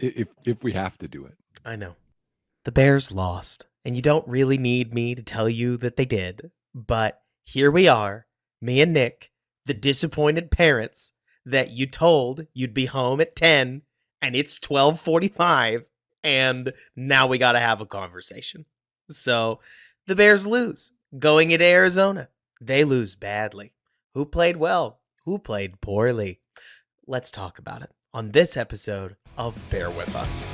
if we have to do it. I know. The Bears lost, and you don't really need me to tell you that they did. But here we are, me and Nick, the disappointed parents that you told you'd be home at 10, and it's 12:45, and now we got to have a conversation. So, the Bears lose, going into Arizona. They lose badly. Who played well? Who played poorly? Let's talk about it on this episode of Bear With Us.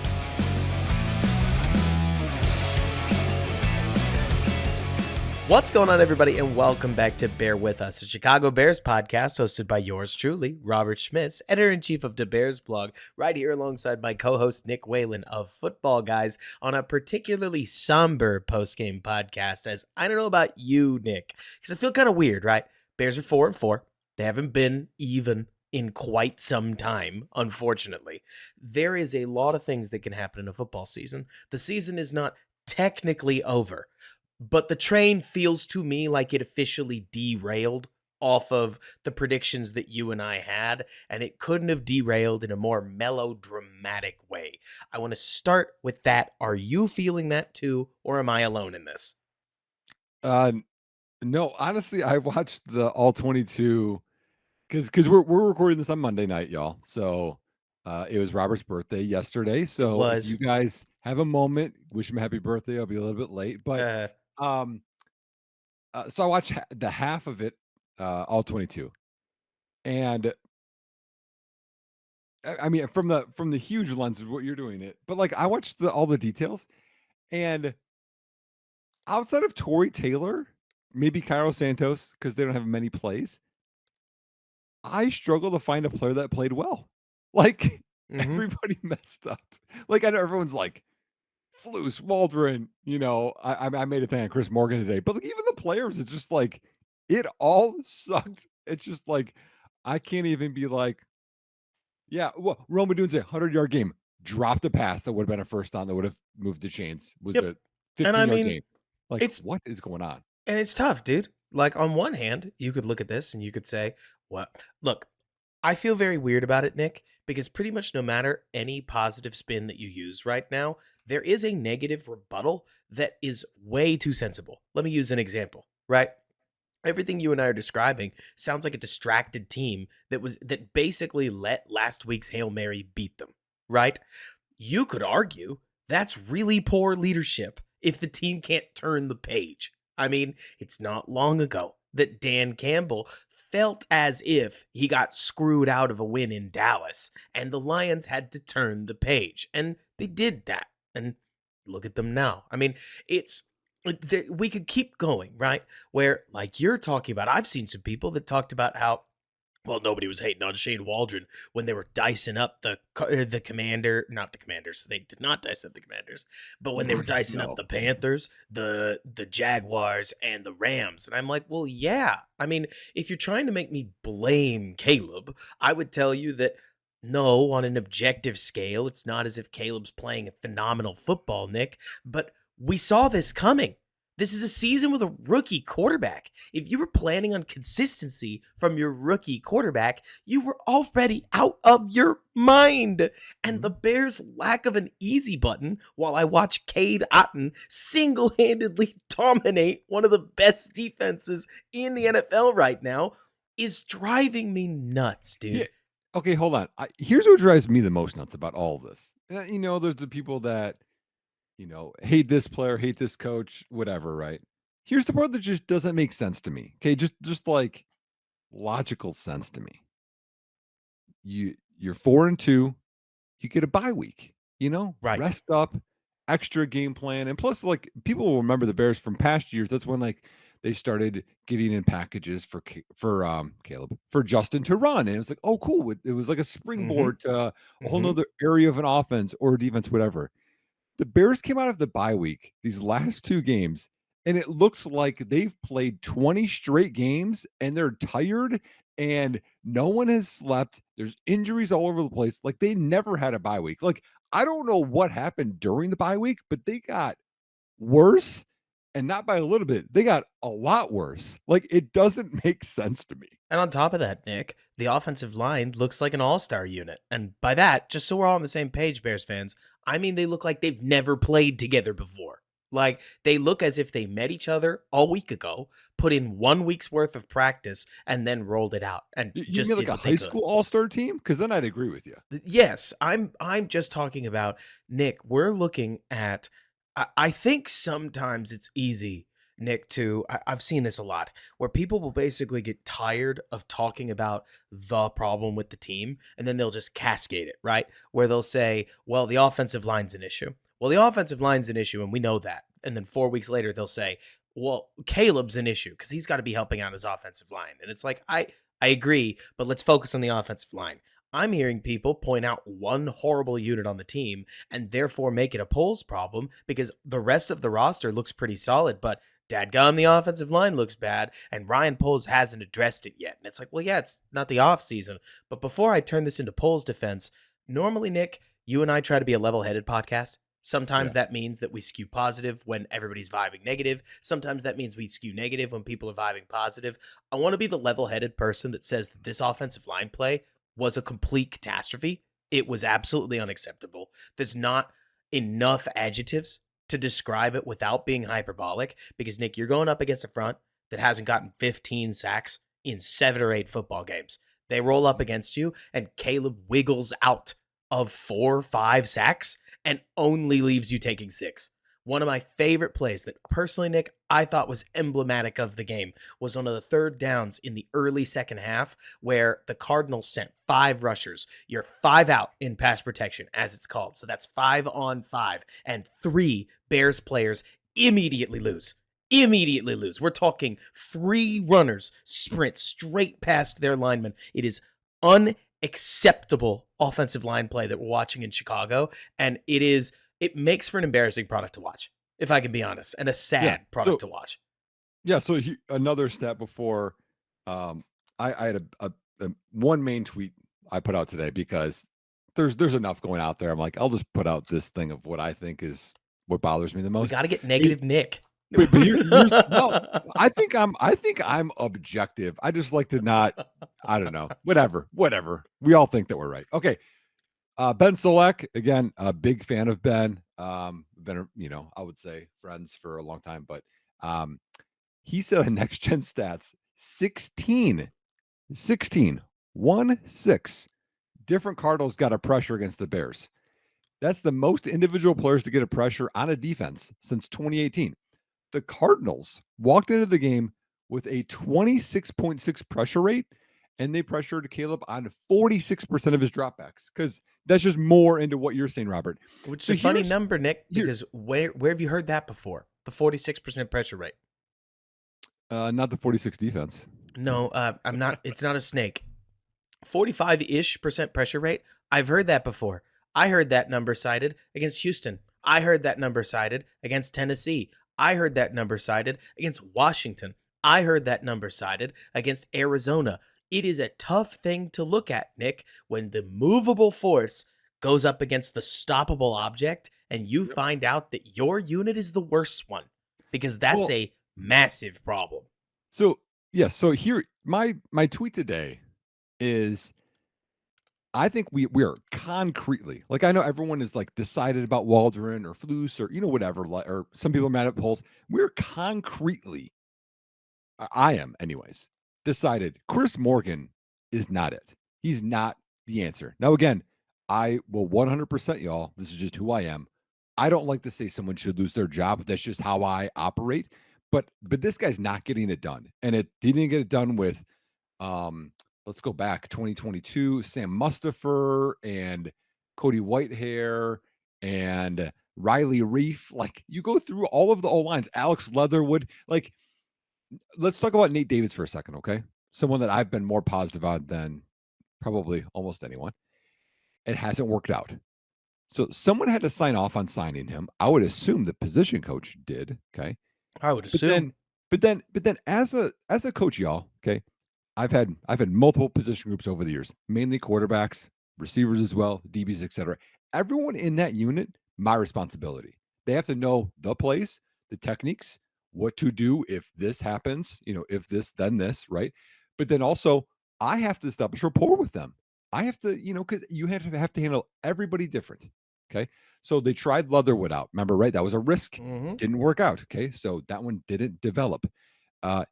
What's going on, everybody, and welcome back to Bear With Us, a Chicago Bears podcast hosted by yours truly, Robert Schmitz, editor-in-chief of the Bears blog, right here alongside my co-host Nick Whalen of Football Guys on a particularly somber post-game podcast, as I don't know about you, Nick, because I feel kind of weird, right? Bears are 4-4. They haven't been even in quite some time, unfortunately. There is a lot of things that can happen in a football season. The season is not technically over, but the train feels to me like it officially derailed off of the predictions that you and I had, and it couldn't have derailed in a more melodramatic way. I want to start with that. Are you feeling that too, or am I alone in this? No, honestly, I watched the all 22 because we're recording this on Monday night, y'all. So it was Robert's birthday yesterday. It So if was. you guys have a moment, wish him a happy birthday. I'll be a little bit late, but um, so I watched the half of it, all 22, and I mean from the huge lens of what you're doing it, but like I watched all the details, and outside of Torrey Taylor, maybe Cairo Santos because they don't have many plays. I struggle to find a player that played well. Like everybody messed up. Like I know everyone's like Flus, Waldron. I made a thing on Chris Morgan today, but like even the players, it's just like it all sucked. It's just like I can't even be like, yeah. Well, Roma Dune's a 100-yard game, dropped a pass that would have been a first down that would have moved the chains. Was Yep. a And I 15-yard mean, game. Like it's what is going on? And it's tough, dude. Like, on one hand, you could look at this and you could say, what? Look, I feel very weird about it, Nick, because pretty much no matter any positive spin that you use right now, there is a negative rebuttal that is way too sensible. Let me use an example, right? Everything you and I are describing sounds like a distracted team that basically let last week's Hail Mary beat them, right? You could argue that's really poor leadership if the team can't turn the page. I mean, it's not long ago that Dan Campbell felt as if he got screwed out of a win in Dallas, and the Lions had to turn the page. And they did that. And look at them now. I mean, we could keep going, right? Where, like you're talking about, I've seen some people that talked about how, well, nobody was hating on Shane Waldron when they were dicing up the commander, not the Commanders. They did not dice up the Commanders, but when they were dicing up the Panthers, the Jaguars, and the Rams. And I'm like, well, yeah. I mean, if you're trying to make me blame Caleb, I would tell you that no, on an objective scale, it's not as if Caleb's playing a phenomenal football, Nick, but we saw this coming. This is a season with a rookie quarterback. If you were planning on consistency from your rookie quarterback, you were already out of your mind. And the Bears' lack of an easy button, while I watch Cade Otton single-handedly dominate one of the best defenses in the NFL right now, is driving me nuts, dude. Yeah. Okay, hold on. Here's what drives me the most nuts about all of this. There's the people that hate this player, hate this coach, whatever, right? Here's the part that just doesn't make sense to me. Okay, just like logical sense to me. You're 4-2, you get a bye week, Right. rest up, extra game plan. And plus, like people will remember the Bears from past years. That's when like they started getting in packages for Caleb, for Justin to run. And it was like, oh, cool. It was like a springboard to a whole nother area of an offense or defense, whatever. The Bears came out of the bye week, these last 2 games, and it looks like they've played 20 straight games and they're tired and no one has slept. There's injuries all over the place. Like they never had a bye week. Like I don't know what happened during the bye week, but they got worse and not by a little bit. They got a lot worse. Like, it doesn't make sense to me. And on top of that, Nick, the offensive line looks like an all-star unit. And by that, just so we're all on the same page, Bears fans, I mean they look like they've never played together before. Like they look as if they met each other a week ago, put in 1 week's worth of practice, and then rolled it out and You just mean like did a what they high could. school all-star team? Because then I'd agree with you. Yes, I'm just talking about Nick. We're looking at. I think sometimes it's easy, Nick. I've seen this a lot where people will basically get tired of talking about the problem with the team, and then they'll just cascade it, right? Where they'll say, "Well, the offensive line's an issue." Well, the offensive line's an issue, and we know that. And then 4 weeks later, they'll say, "Well, Caleb's an issue because he's got to be helping out his offensive line." And it's like I agree, but let's focus on the offensive line. I'm hearing people point out one horrible unit on the team and therefore make it a polls problem because the rest of the roster looks pretty solid, but dadgum, the offensive line looks bad, and Ryan Poles hasn't addressed it yet. And it's like, well, yeah, it's not the offseason. But before I turn this into Poles' defense, normally, Nick, you and I try to be a level-headed podcast. Sometimes Yeah. that means that we skew positive when everybody's vibing negative. Sometimes that means we skew negative when people are vibing positive. I want to be the level-headed person that says that this offensive line play was a complete catastrophe. It was absolutely unacceptable. There's not enough adjectives to describe it without being hyperbolic because, Nick, you're going up against a front that hasn't gotten 15 sacks in 7 or 8 football games. They roll up against you, and Caleb wiggles out of 4 or 5 sacks and only leaves you taking 6. One of my favorite plays that personally, Nick, I thought was emblematic of the game was one of the third downs in the early second half where the Cardinals sent 5 rushers. You're 5 out in pass protection, as it's called. So that's 5 on 5, and 3 Bears players immediately lose. Immediately lose. We're talking 3 runners sprint straight past their linemen. It is unacceptable offensive line play that we're watching in Chicago, and it makes for an embarrassing product to watch, if I can be honest, and a sad product to watch. Yeah. So another step before, I had a one main tweet I put out today because there's enough going out there. I'm like, I'll just put out this thing of what I think is what bothers me the We most. got to get negative Nick. But here's no, I think I'm objective. I just like to not, I don't know, whatever. We all think that we're right. Okay. Ben Solak, again, a big fan of Ben. Been, I would say friends for a long time, but he said on Next Gen Stats, 16, 6 different Cardinals got a pressure against the Bears. That's the most individual players to get a pressure on a defense since 2018. The Cardinals walked into the game with a 26.6 pressure rate, and they pressured Caleb on 46% of his dropbacks because that's just more into what you're saying, Robert. Which is So a funny here's- number, Nick, here- because where have you heard that before? The 46% pressure rate. Not the 46 defense. No, I'm not. It's not a snake. 45-ish% pressure rate. I've heard that before. I heard that number cited against Houston. I heard that number cited against Tennessee. I heard that number cited against Washington. I heard that number cited against Arizona. It is a tough thing to look at, Nick, when the movable force goes up against the stoppable object and you find out that your unit is the worst one because that's a massive problem. So, yes. So here, my tweet today is I think we are concretely, like, I know everyone is like decided about Waldron or Flus or whatever, or some people are mad at polls. We're concretely, I am anyways, decided Chris Morgan is not it. He's not the answer. Now again, I will 100% y'all. This is just who I am. I don't like to say someone should lose their job. That's just how I operate. But this guy's not getting it done, and he didn't get it done with let's go back 2022, Sam Mustipher and Cody Whitehair and Riley Reef. Like, you go through all of the old lines, Alex Leatherwood. Like, let's talk about Nate Davis for a second, okay? Someone that I've been more positive on than probably almost anyone. It hasn't worked out. So someone had to sign off on signing him. I would assume the position coach did, okay? I would assume. But then as a coach, y'all, okay? I've had multiple position groups over the years, mainly quarterbacks, receivers as well, DBs, etc. Everyone in that unit, my responsibility. They have to know the plays, the techniques, what to do if this happens, if this, then this, right? But then also, I have to establish rapport with them. I have to, because you have to handle everybody different. Okay. So they tried Leatherwood out. Remember, right? That was a risk. Mm-hmm. Didn't work out. Okay. So that one didn't develop.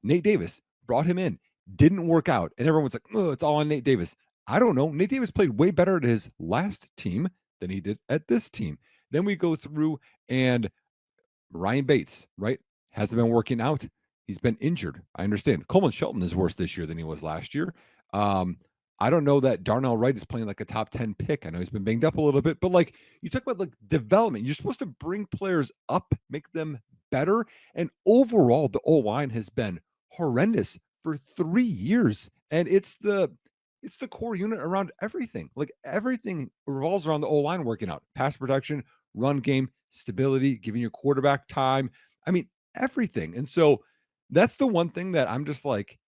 Nate Davis brought him in, didn't work out. And everyone's like, oh, it's all on Nate Davis. I don't know. Nate Davis played way better at his last team than he did at this team. Then we go through and Ryan Bates, right? Hasn't been working out. He's been injured. I understand. Coleman Shelton is worse this year than he was last year. Um, I don't know that Darnell Wright is playing like a top 10 pick. I know he's been banged up a little bit, but like you talk about like development, you're supposed to bring players up, make them better. And overall, the O line has been horrendous for 3 years. And it's the core unit around everything. Like everything revolves around the O line working out, pass protection, run game, stability, giving your quarterback time. I mean, everything. And so that's the one thing that I'm just like,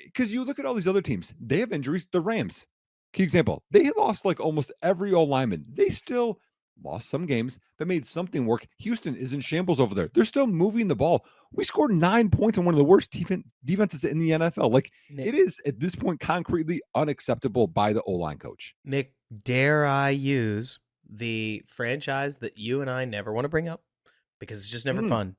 because you look at all these other teams, they have injuries. The Rams, key example, they had lost like almost every O lineman. They still lost some games, but made something work. Houston is in shambles over there. They're still moving the ball. We scored 9 points on one of the worst defenses in the NFL. Like it Nick, is at this point concretely unacceptable by the O line coach. Nick, dare I use the franchise that you and I never want to bring up because it's just never Mm. fun,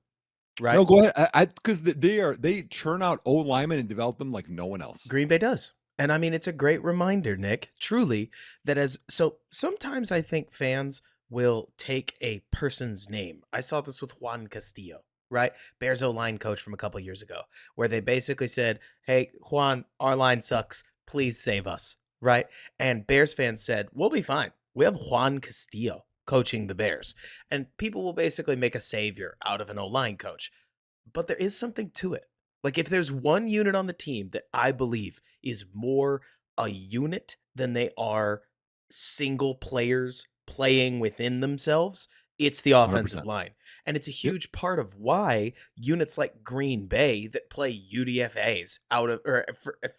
right? No, go ahead. I because they churn out O linemen and develop them like no one else. Green Bay does. And I mean, it's a great reminder, Nick, truly, that so sometimes I think fans will take a person's name. I saw this with Juan Castillo, right? Bears O line coach from a couple years ago, where they basically said, hey, Juan, our line sucks. Please save us, right? And Bears fans said, we'll be fine. We have Juan Castillo coaching the Bears. And people will basically make a savior out of an O line coach. But there is something to it. Like if there's one unit on the team that I believe is more a unit than they are single players playing within themselves, it's the offensive 100%. line. And it's a Yep. huge part of why units like Green Bay that play UDFAs out of or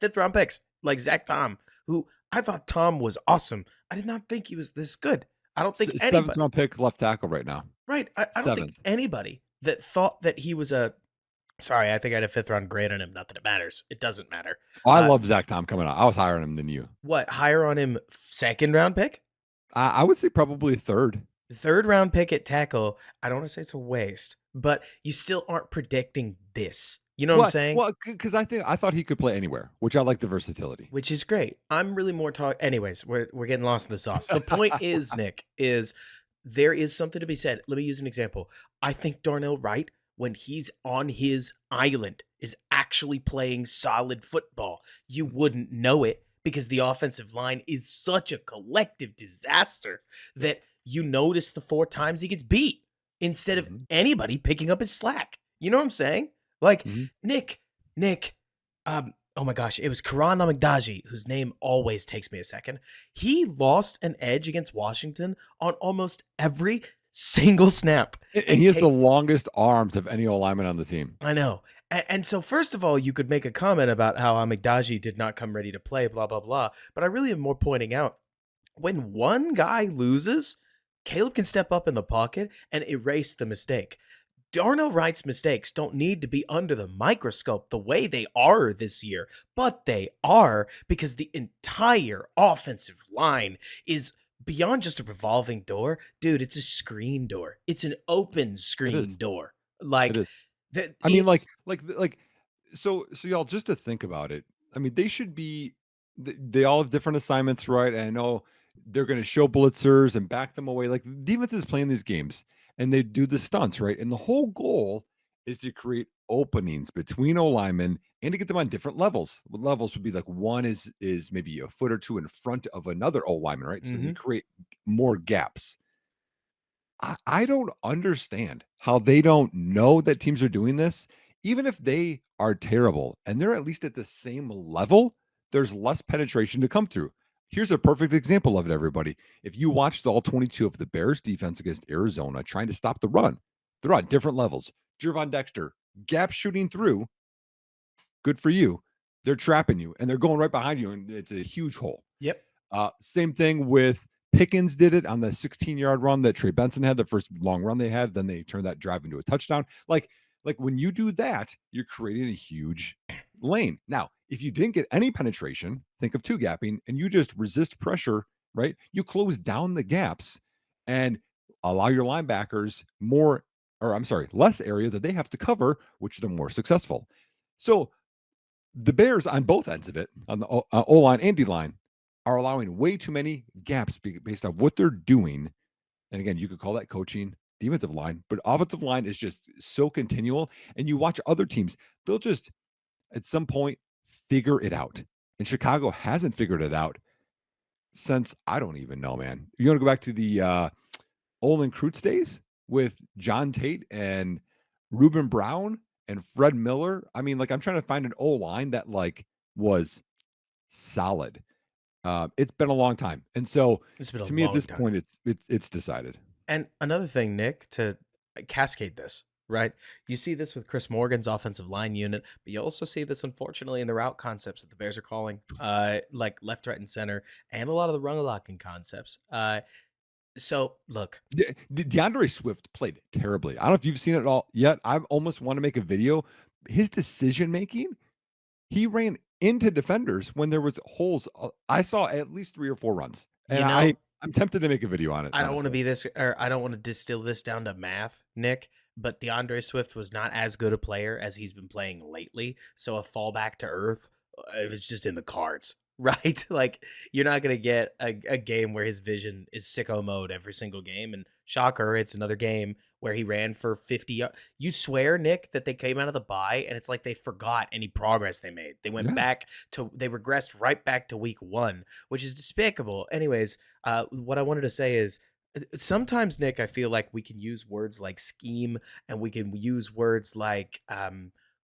fifth round picks, like Zach Tom, who I thought Tom was awesome. I did not think he was this good. I don't think Seventh anybody, round pick left tackle right now. right? I don't think Seventh. anybody that thought that he was a sorry, I think I had a fifth round grade on him. Not that it matters. It doesn't matter. Oh, I Uh, love Zach Tom coming out. I was higher on him than you. what, higher on him second round pick? I would say probably third. Third round pick at tackle. I don't want to say it's a waste, but you still aren't predicting this. You know what I'm saying? Well, because I thought he could play anywhere, which I like the versatility. Which is great. I'm really more talk. Anyways, we're getting lost in the sauce. The point is, Nick, is there is something to be said. Let me use an example. I think Darnell Wright, when he's on his island, is actually playing solid football. You wouldn't know it because the offensive line is such a collective disaster that you notice the 4 times he gets beat instead of Mhm. anybody picking up his slack. You know what I'm saying? Like Mhm. Nick, oh my gosh, it was Karan Amagdaji, whose name always takes me a second. He lost an edge against Washington on almost every single snap. And he has the longest arms of any O lineman on the team. I know. And so, first of all, you could make a comment about how Amagdaji did not come ready to play, blah, blah, blah. But I really am more pointing out when one guy loses, Caleb can step up in the pocket and erase the mistake. Darnell Wright's mistakes don't need to be under the microscope the way they are this year, but they are because the entire offensive line is beyond just a revolving door. Dude, it's a screen door. It's an open screen door. It Like is. that. I mean, so y'all, just to think about it. I mean, they should be. They all have different assignments, right? And I know they're going to show blitzers and back them away. Like the defense is playing these games, and they do the stunts, right? And the whole goal is to create openings between O linemen and to get them on different levels. What levels would be like one is maybe a foot or two in front of another O lineman, right? So you create more gaps. I don't understand how they don't know that teams are doing this. Even if they are terrible and they're at least at the same level, there's less penetration to come through. Here's a perfect example of it, everybody. If you watch the all 22 of the Bears defense against Arizona trying to stop the run, they're on different levels. Jervon Dexter, gap shooting through, good for you. They're trapping you and they're going right behind you, and it's a huge hole. Yep. Same thing with Pickens did it on the 16-yard run that Trey Benson had, the first long run they had. Then they turned that drive into a touchdown. Like Like when you do that, you're creating a huge lane. Now, if you didn't get any penetration, think of two gapping and you just resist pressure, right? You close down the gaps and allow your linebackers more, or I'm sorry, less area that they have to cover, which they're more successful. So the Bears on both ends of it, on the O line and D line, are allowing way too many gaps based on what they're doing. And again, you could call that coaching, defensive line, but offensive line is just so continual. And you watch other teams, they'll just at some point figure it out. And Chicago hasn't figured it out since I don't even know, man. You want to go back to the Olin Kreutz days with John Tate and Ruben Brown and Fred Miller? I mean, like I'm trying to find an O line that like was solid. It's been a long time, and so It's been a to me at long this time. point, it's decided. And another thing, Nick, to cascade this, right? You see this with Chris Morgan's offensive line unit, but you also see this, unfortunately, in the route concepts that the Bears are calling, like left, right, and center, and a lot of the run blocking concepts. So look, DeAndre Swift played terribly. I don't know if you've seen it all yet. I almost want to make a video. His decision making, he ran into defenders when there was holes. I saw at least 3 or 4 runs, you and know, I'm tempted to make a video on it, I don't want to honestly. be this, or I don't want to distill this down to math, Nick, but DeAndre Swift was not as good a player as he's been playing lately. So a fallback to earth, it was just in the cards, right? Like you're not going to get a game where his vision is sicko mode every single game. And shocker, it's another game where he ran for 50. You swear, Nick, that they came out of the bye and it's like they forgot any progress they made. They went Yeah. back to, they regressed right back to week 1, which is despicable. Anyways, what I wanted to say is sometimes, Nick, I feel like we can use words like scheme and we can use words like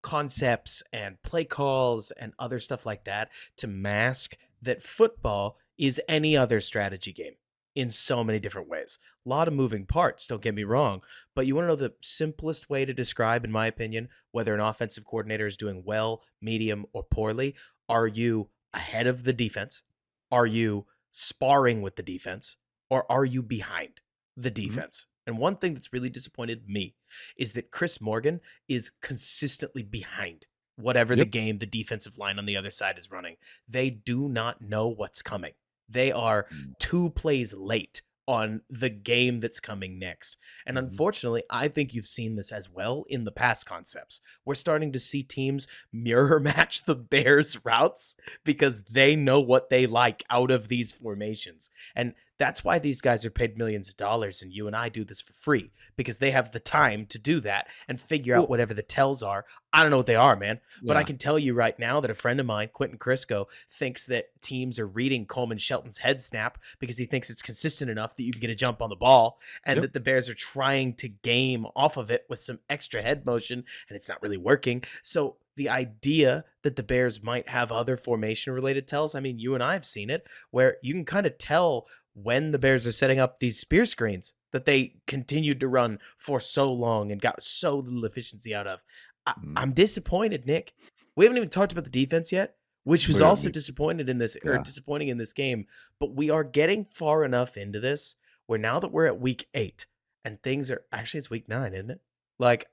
concepts and play calls and other stuff like that to mask that football is any other strategy game in so many different ways. A lot of moving parts, don't get me wrong, but you want to know the simplest way to describe, in my opinion, whether an offensive coordinator is doing well, medium, or poorly? Are you ahead of the defense? Are you sparring with the defense? Or are you behind the Mhm. defense? And one thing that's really disappointed me is that Chris Morgan is consistently behind whatever the Yep. game the defensive line on the other side is running. They do not know what's coming. They are Mm. 2 plays late on the game that's coming next. And Mhm. unfortunately, I think you've seen this as well in the past concepts. We're starting to see teams mirror match the Bears' routes because they know what they like out of these formations. And that's why these guys are paid millions of dollars and you and I do this for free because they have the time to do that and figure out Well, whatever the tells are. I don't know what they are, man, but I yeah. can tell you right now that a friend of mine, Quentin Crisco, thinks that teams are reading Coleman Shelton's head snap because he thinks it's consistent enough that you can get a jump on the ball and Yep. that the Bears are trying to game off of it with some extra head motion and it's not really working. So the idea that the Bears might have other formation related tells, I mean, you and I have seen it where you can kind of tell when the Bears are setting up these spear screens that they continued to run for so long and got so little efficiency out of. Mhm. I'm disappointed, Nick. We haven't even talked about the defense yet, which was We don't also need disappointed in this or yeah. disappointing in this game. But we are getting far enough into this where now that we're at week 8 and things are actually it's week 9, isn't it? Like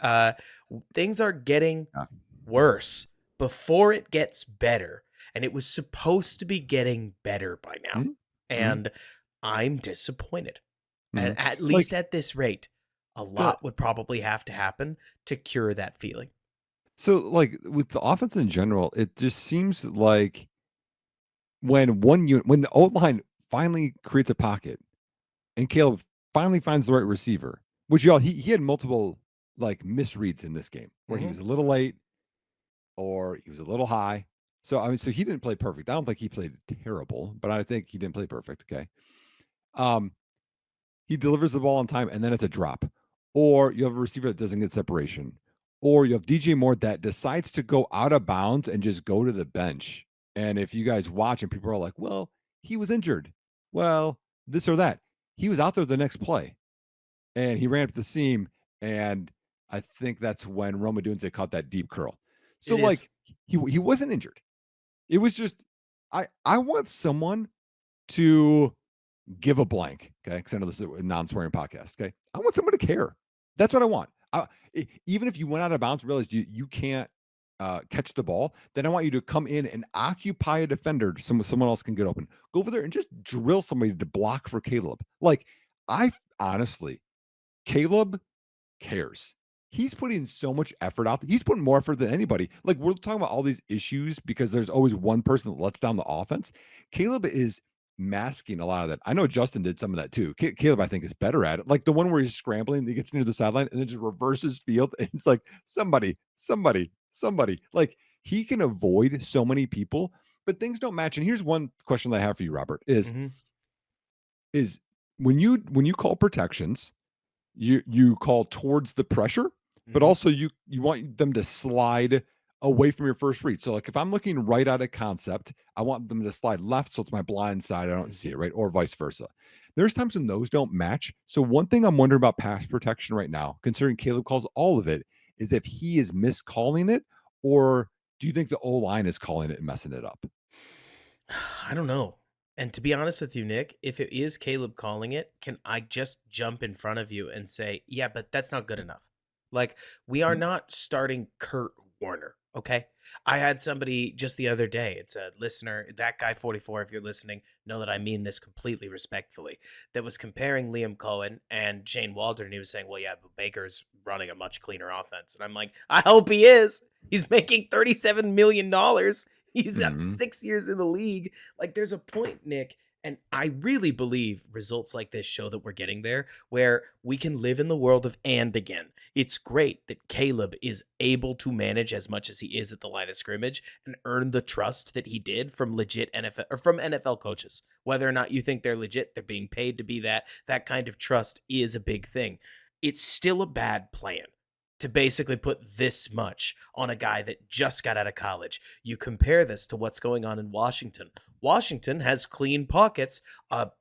things are getting Yeah. worse before it gets better. And it was supposed to be getting better by now. Mhm. Mhm. And I'm disappointed. And Mhm. at least Like at this rate, a the lot would probably have to happen to cure that feeling. so like with the offense in general, it just seems like when the O line finally creates a pocket and Caleb finally finds the right receiver, which y'all he had multiple like misreads in this game where he Mhm. was a little late or he was a little high. So I mean, so he didn't play perfect. I don't think he played terrible, but I think he didn't play perfect. Okay. Um, he delivers the ball on time and then it's a drop. Or you have a receiver that doesn't get separation. Or you have DJ Moore that decides to go out of bounds and just go to the bench. And if you guys watch and people are like, well, he was injured. Well, this or that. He was out there the next play and he ran up the seam. And I think that's when Roma Dunze caught that deep curl. So It is. like he wasn't injured. It was just I want someone to give a blank, okay? Because I know this is a non-swearing podcast, okay? I want someone to care. That's what I want. Uh, Even if you went out of bounds, realized you can't catch the ball, then I want you to come in and occupy a defender. Someone else can get open. Go over there and just drill somebody to block for Caleb. Like honestly, Caleb cares. He's putting so much effort out. He's putting more effort than anybody. Like we're talking about all these issues because there's always one person that lets down the offense. Caleb is masking a lot of that. I know Justin did some of that too. Caleb, I think, is better at it. Like the one where he's scrambling, he gets near the sideline and then just reverses field. And it's like somebody. Like he can avoid so many people, but things don't match. And here's one question that I have for you, Robert: Mhm, is when you call protections, you call towards the pressure, but mhm, also you want them to slide away from your first read. So like if I'm looking right at a concept, I want them to slide left so it's my blind side. I don't see mhm. it, right? Or vice versa. There's times when those don't match. So one thing I'm wondering about pass protection right now, considering Caleb calls all of it, is if he is miscalling it, or do you think the O line is calling it and messing it up? I don't know. And to be honest with you, Nick, if it is Caleb calling it, can I just jump in front of you and say, yeah, but that's not good enough? Like, we are Mm, not starting Kurt Warner, okay? I had somebody just the other day, it's a listener, that guy 44, if you're listening, know that I mean this completely respectfully, that was comparing Liam Cohen and Shane Waldron. And he was saying, well, yeah, but Baker's running a much cleaner offense. And I'm like, I hope he is. He's making $37 million. He's got mhm. 6 years in the league. Like, there's a point, Nick, and I really believe results like this show that we're getting there, where we can live in the world of and again. It's great that Caleb is able to manage as much as he is at the line of scrimmage and earn the trust that he did from legit NFL or from NFL coaches. Whether or not you think they're legit, they're being paid to be that. That kind of trust is a big thing. It's still a bad plan to basically put this much on a guy that just got out of college. You compare this to what's going on in Washington. Washington has clean pockets,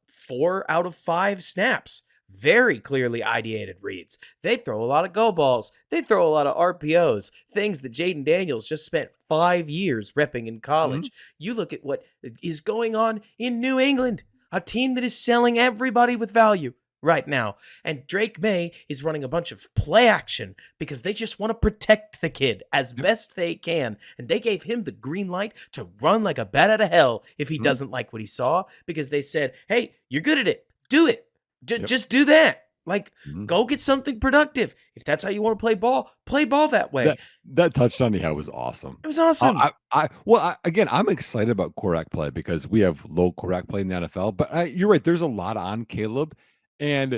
4 out of 5 snaps. Very clearly ideated reads. They throw a lot of go balls. They throw a lot of RPOs, things that Jaden Daniels just spent 5 years repping in Mhm. college. You look at what is going on in New England, a team that is selling everybody with value right now. And Drake May is running a bunch of play action because they just want to protect the kid as Yep. best they can. And they gave him the green light to run like a bat out of hell if he Mhm. doesn't like what he saw, because they said, hey, you're good at it. Do it. Yep. Just do that. Like, Mhm. go get something productive. If that's how you want to play ball that way. That touchdown he had was awesome. It was awesome. Again, I'm excited about quarterback play because we have low quarterback play in the NFL. But you're right. There's a lot on Caleb, and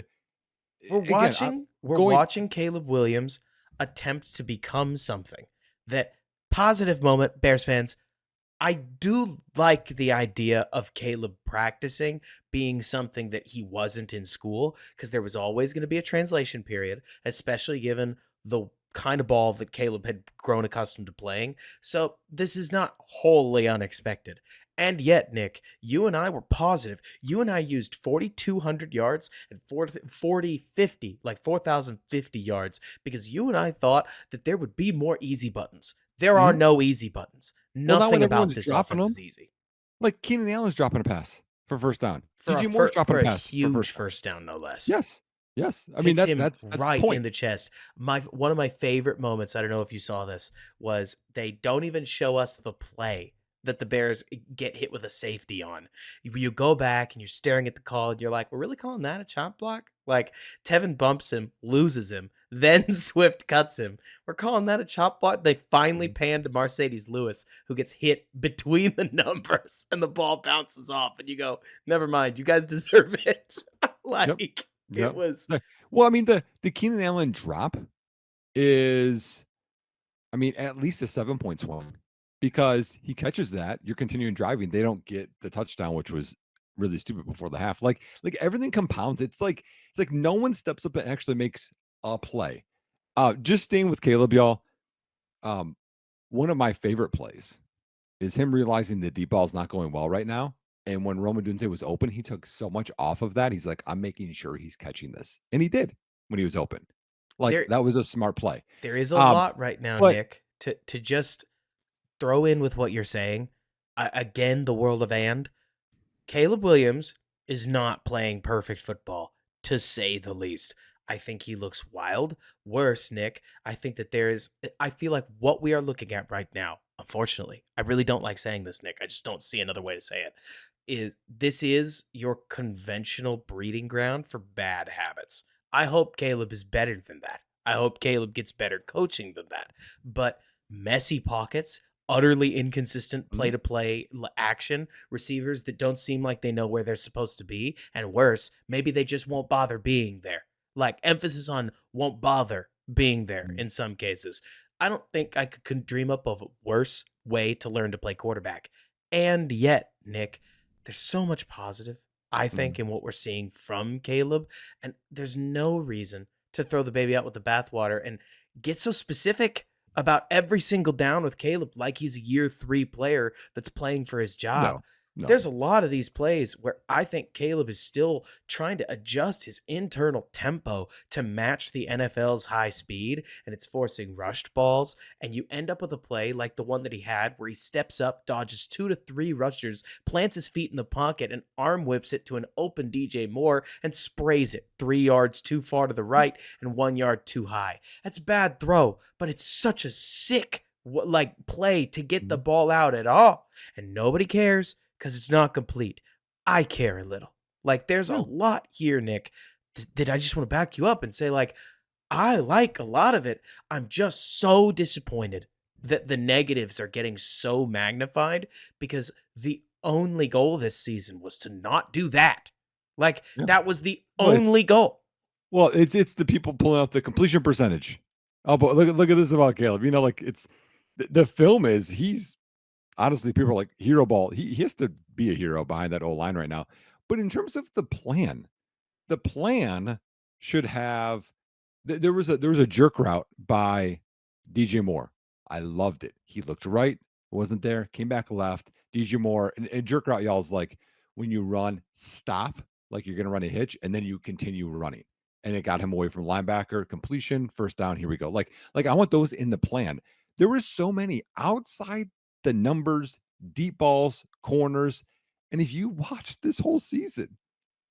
again, I'm We're going. watching Caleb Williams attempt to become something that, positive moment, Bears fans. I do like the idea of Caleb practicing being something that he wasn't in school, because there was always going to be a translation period, especially given the kind of ball that Caleb had grown accustomed to playing. So this is not wholly unexpected. And yet, Nick, you and I were positive. You and I used 4,200 yards and 50, like 4,050 yards, because you and I thought that there would be more easy buttons. There are Mhm. no easy buttons. Well, not when Nothing about everyone's this dropping offense them. is easy. Like Keenan Allen's dropping a pass for first down. For a DJ Moore's dropping for a a pass for huge first down. first down, no less. Yes, yes. I mean Hits him that's the right in point. the chest. My One of my favorite moments, I don't know if you saw this, was they don't even show us the play that the Bears get hit with a safety on. You go back and you're staring at the call and you're like, we're really calling that a chop block? Like, Tevin bumps him, loses him, then Swift cuts him. We're calling that a chop block. They finally Mhm. pan to Mercedes Lewis, who gets hit between the numbers and the ball bounces off. And you go, never mind, you guys deserve it. Yep. Like, it Yep. was. Well, I mean the Keenan Allen drop is, I mean, at least a 7-point swing because he catches that. You're continuing driving. They don't get the touchdown, which was really stupid before the half. Like everything compounds. It's like no one steps up and actually makes a play. Just staying with Caleb, y'all. Um, One of my favorite plays is him realizing the deep ball is not going well right now. And when Roma Dunze was open, he took so much off of that. He's like, I'm making sure he's catching this. And he did when he was open. Like there that was a smart play. there is a Um, lot right now, but Nick, to just throw in with what you're saying. Again, the world of and Caleb Williams is not playing perfect football, to say the least. I think he looks wild. Worse, Nick, I think that I feel like what we are looking at right now, unfortunately, I really don't like saying this, Nick. I just don't see another way to say it. This is your conventional breeding ground for bad habits. I hope Caleb is better than that. I hope Caleb gets better coaching than that. But messy pockets, utterly inconsistent Mhm. play to play action, receivers that don't seem like they know where they're supposed to be, and worse, maybe they just won't bother being there. Like emphasis on won't bother being there Mhm. in some cases. I don't think I could dream up of a worse way to learn to play quarterback. And yet, Nick, there's so much positive, I think, Mhm. in what we're seeing from Caleb. And there's no reason to throw the baby out with the bathwater and get so specific about every single down with Caleb like he's a year 3 player that's playing for his job. No, no. There's a lot of these plays where I think Caleb is still trying to adjust his internal tempo to match the NFL's high speed, and it's forcing rushed balls. And you end up with a play like the one that he had where he steps up, dodges 2 to 3 rushers, plants his feet in the pocket, and arm whips it to an open DJ Moore and sprays it 3 yards too far to the right and 1 yard too high. That's a bad throw, but it's such a sick like play to get the Mhm. ball out at all. And nobody cares because it's not complete. I care a little. Like there's a Yeah. lot here, Nick, that I just want to back you up and say, like, I like a lot of it. I'm just so disappointed that the negatives are getting so magnified because the only goal this season was to not do that. Like Yeah. that was the Well, it's only goal. it's the people pulling out the completion percentage. Oh, but look at this about Caleb. Like it's the film is he's honestly, people are like hero ball. He has to be a hero behind that old line right now. But in terms of the plan should have there was a jerk route by DJ Moore. I loved it. He looked right, wasn't there, came back left. DJ Moore and jerk route, y'all's like when you run, stop like you're gonna run a hitch, and then you continue running. And it got him away from linebacker, completion, first down. Here we go. Like I want those in the plan. There were so many outside the numbers, deep balls, corners. And if you watch this whole season,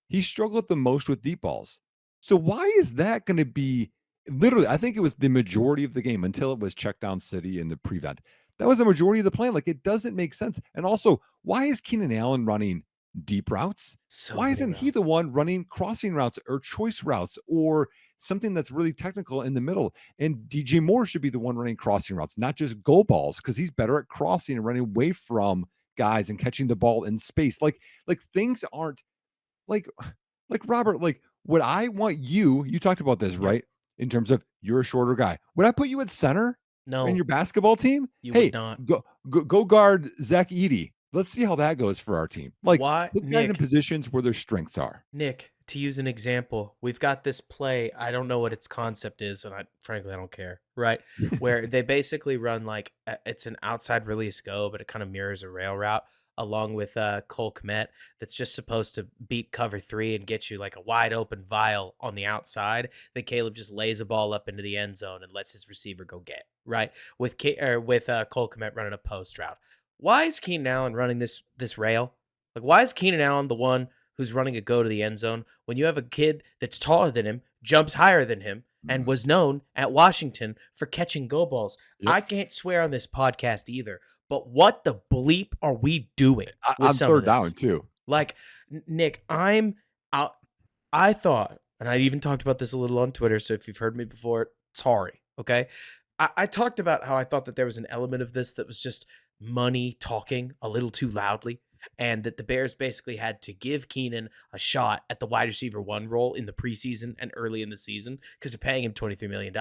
he struggled the most with deep balls. So why is that going to be literally? I think it was the majority of the game until it was check down city in the prevent. That was the majority of the plan. Like it doesn't make sense. And also, why is Keenan Allen running deep routes? So Why many isn't he the routes. one running crossing routes or choice routes or something that's really technical in the middle? And DJ Moore should be the one running crossing routes, not just go balls, because he's better at crossing and running away from guys and catching the ball in space. Like things aren't like like Robert, like would I want you talked about this, Yep. right? In terms of you're a shorter guy. Would I put you at center in No, your basketball team? you would Hey, not. go guard Zach Edey. Let's see how that goes for our team. Like Why, put guys in positions where their strengths are. Nick, to use an example, we've got this play. I don't know what its concept is, and frankly I don't care. Right, where they basically run like it's an outside release go, but it kind of mirrors a rail route along with Cole Kmet that's just supposed to beat cover 3 and get you like a wide open vial on the outside. That Caleb just lays a ball up into the end zone and lets his receiver go get right with Cole Kmet running a post route. Why is Keenan Allen running this rail? Like, why is Keenan Allen the one who's running a go to the end zone when you have a kid that's taller than him, jumps higher than him, and Mhm. was known at Washington for catching go balls? Yep. I can't swear on this podcast either, but what the bleep are we doing with On some of third down this? too. Like, Nick, I'm out. I thought, and I even talked about this a little on Twitter. So if you've heard me before, sorry. Okay. I talked about how I thought that there was an element of this that was just money talking a little too loudly, and that the Bears basically had to give Keenan a shot at the wide receiver 1 role in the preseason and early in the season because they're paying him $23 million.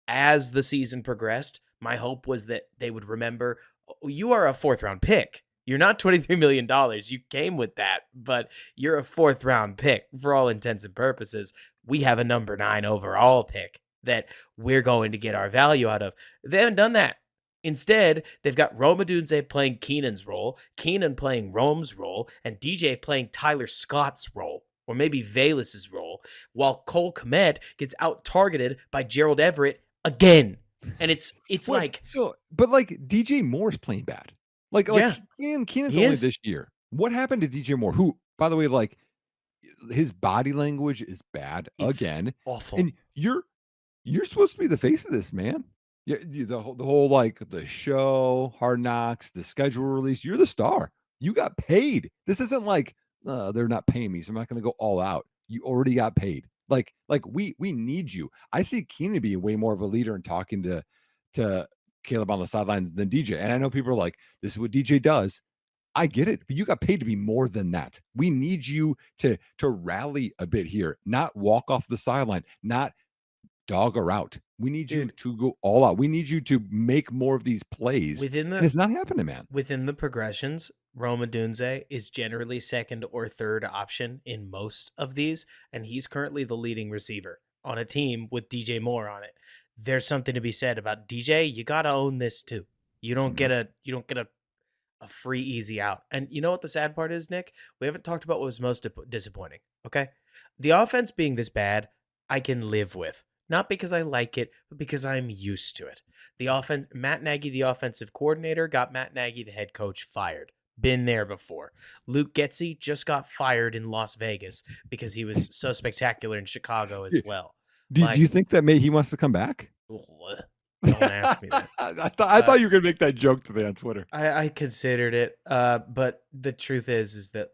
As the season progressed, my hope was that they would remember, "Oh, you are a 4th round pick. You're not $23 million. You came with that, but you're a 4th round pick for all intents and purposes. We have a number 9 overall pick that we're going to get our value out of." They haven't done that. Instead, they've got Rome Odunze playing Keenan's role, Keenan playing Rome's role, and DJ playing Tyler Scott's role, or maybe Velas's role, while Cole Kmet gets out targeted by Gerald Everett again. And it's What? like, So, but like DJ Moore's playing bad. Like yeah, Keenan's he only is. this year. What happened to DJ Moore? Who, by the way, like his body language is bad It's again, awful. and you're supposed to be the face of this, man. Yeah, the whole, like, the show, Hard Knocks, the schedule release, you're the star. You got paid. This isn't like, they're not paying me, so I'm not gonna go all out." You already got paid. We need you. I see Keenan being way more of a leader and talking to Caleb on the sideline than DJ, and I know people are like, "This is what DJ does." I get it, but you got paid to be more than that. We need you to rally a bit here, not walk off the sideline, not dog her out. We need you Dude, to go all out. We need you to make more of these plays, within and the it's not happening, man. within the progressions, Roma Dunze is generally second or third option in most of these, and he's currently the leading receiver on a team with DJ Moore on it. There's something to be said about DJ. You got to own this too. Mhm, You don't get a free easy out. And you know what the sad part is, Nick? We haven't talked about what was most disappointing. Okay, the offense being this bad, I can live with. Not because I like it, but because I'm used to it. The offense, Matt Nagy, the offensive coordinator, got Matt Nagy, the head coach, fired. Been there before. Luke Getzey just got fired in Las Vegas because he was so spectacular in Chicago as yeah. well. Do you Like, think that may he wants to come back? ugh, don't ask me that. I Uh, thought you were gonna make that joke today on Twitter. I considered it, but the truth is that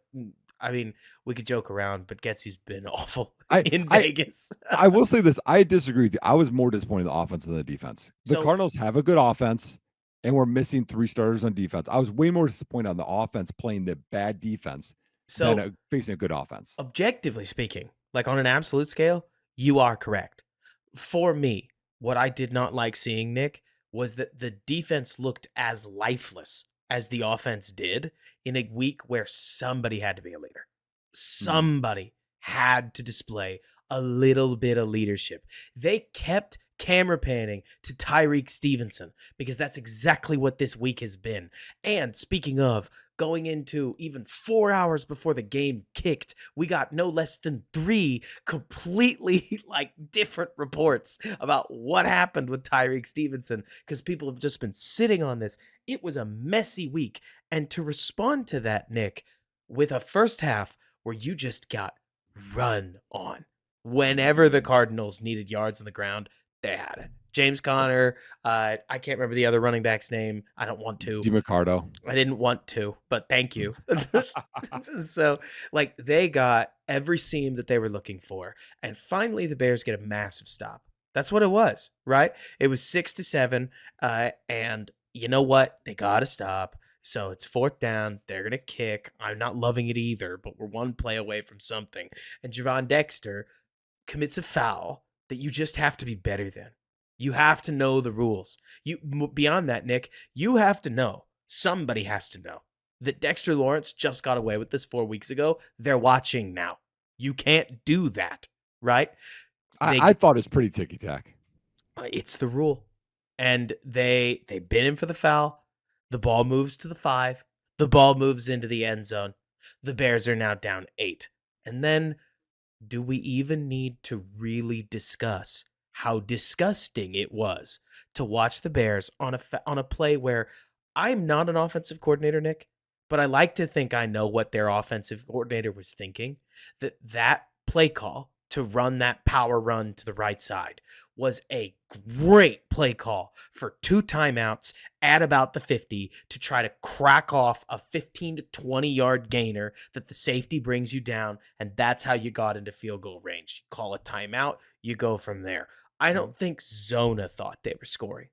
I mean, we could joke around, but Getsy's been awful I in I Vegas. I will say this, I disagree with you. I was more disappointed in the offense than the defense. The So Cardinals have a good offense, and we're missing 3 starters on defense. I was way more disappointed on the offense playing the bad defense than, so facing a good offense. objectively speaking, like on an absolute scale, you are correct. For me, what I did not like seeing, Nick, was that the defense looked as lifeless as the offense did in a week where somebody had to be a leader. Mhm. Somebody had to display a little bit of leadership. They kept camera panning to Tyreek Stevenson because that's exactly what this week has been. And speaking of, going into even 4 hours before the game kicked, we got no less than three completely like different reports about what happened with Tyreek Stevenson because people have just been sitting on this. It was a messy week. And to respond to that, Nick, with a first half where you just got run on. Whenever the Mhm. Cardinals needed yards on the ground, they had it. James Conner, I can't remember the other running back's name. I don't want to. DeMarcado. I didn't want to, but thank you. So, like, they got every seam that they were looking for. And finally, the Bears get a massive stop. That's what it was, right? It was 6-7. And you know what? They got to stop. So it's fourth down. They're going to kick. I'm not loving it either, but we're one play away from something. And Javon Dexter commits a foul that you just have to be better than. You have to know the rules. Beyond that, Nick, you have to know. Somebody has to know that Dexter Lawrence just got away with this 4 weeks ago. They're watching now. You can't do that, right? I They thought it was pretty ticky-tack. It's the rule. And they bid him for the foul. The ball moves to the 5. The ball moves into the end zone. The Bears are now down 8. And then do we even need to really discuss how disgusting it was to watch the Bears on a play where I'm not an offensive coordinator, Nick, but I like to think I know what their offensive coordinator was thinking. That play call to run that power run to the right side was a great play call for 2 timeouts at about the 50 to try to crack off a 15 to 20 yard gainer that the safety brings you down. And that's how you got into field goal range. You call a timeout, you go from there. I Mhm. don't think Zona thought they were scoring.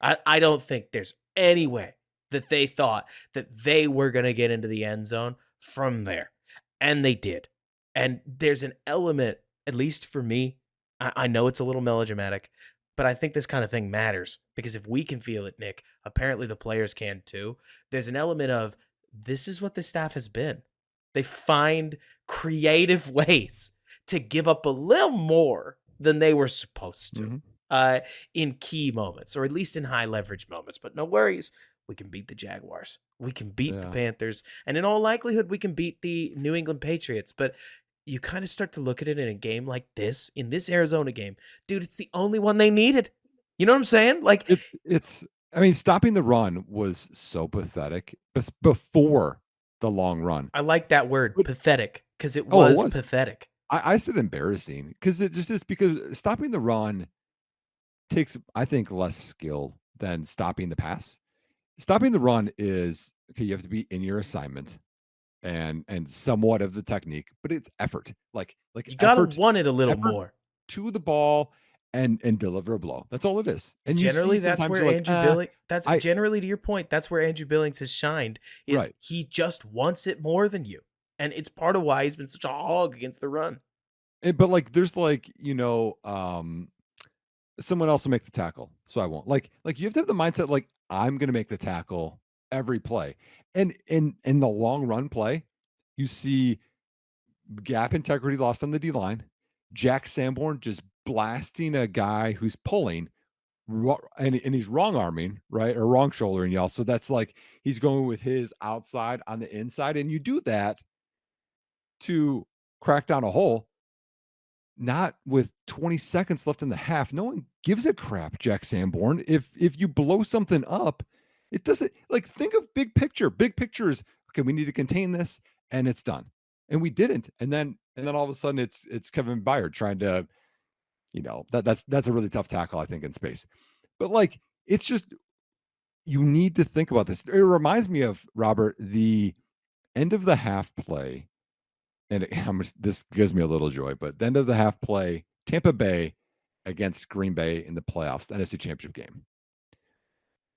I don't think there's any way that they thought that they were going to get into the end zone from there. And they did. And there's an element, at least for me, I know it's a little melodramatic, but I think this kind of thing matters because if we can feel it, Nick, apparently the players can too. There's an element of this is what the staff has been. They find creative ways to give up a little more than they were supposed to Mhm. uh, in key moments, or at least in high leverage moments. But no worries. We can beat the Jaguars. We can beat the Yeah. Panthers. And in all likelihood, we can beat the New England Patriots. But you kind of start to look at it in a game like this, in this Arizona game, dude, it's the only one they needed. You know what I'm saying? Like, It's I mean, stopping the run was so pathetic before the long run. I like that word, But pathetic, because it Oh, it was was. pathetic. I said embarrassing because it just is because stopping the run takes, I think, less skill than stopping the pass. Stopping the run is okay, you have to be in your assignment and somewhat of the technique, but it's effort. Like You gotta effort, want it a little effort more. to the ball and deliver a blow. That's all it is. And you see Generally, that's sometimes where you're like, Andrew Billing that's I generally to your point, that's where Andrew Billings has shined, is right. he just wants it more than you. And it's part of why he's been such a hog against the run. But like there's like, someone else will make the tackle, so I won't. Like you have to have the mindset like I'm gonna make the tackle every play. And in the long run play, you see gap integrity lost on the D line. Jack Sanborn just blasting a guy who's pulling and he's wrong arming, right? Or wrong shouldering y'all. So that's like he's going with his outside on the inside. And you do that to crack down a hole. Not with 20 seconds left in the half. No one gives a crap, Jack Sanborn. If you blow something up, it doesn't like think of big picture. Big picture is okay, we need to contain this and it's done. And we didn't. And then all of a sudden it's Kevin Byard trying to, that's a really tough tackle, I think, in space. But like it's just you need to think about this. It reminds me of Robert, the end of the half play and how much this gives me a little joy, but the end of the half play, Tampa Bay against Green Bay in the playoffs, the NFC Championship game.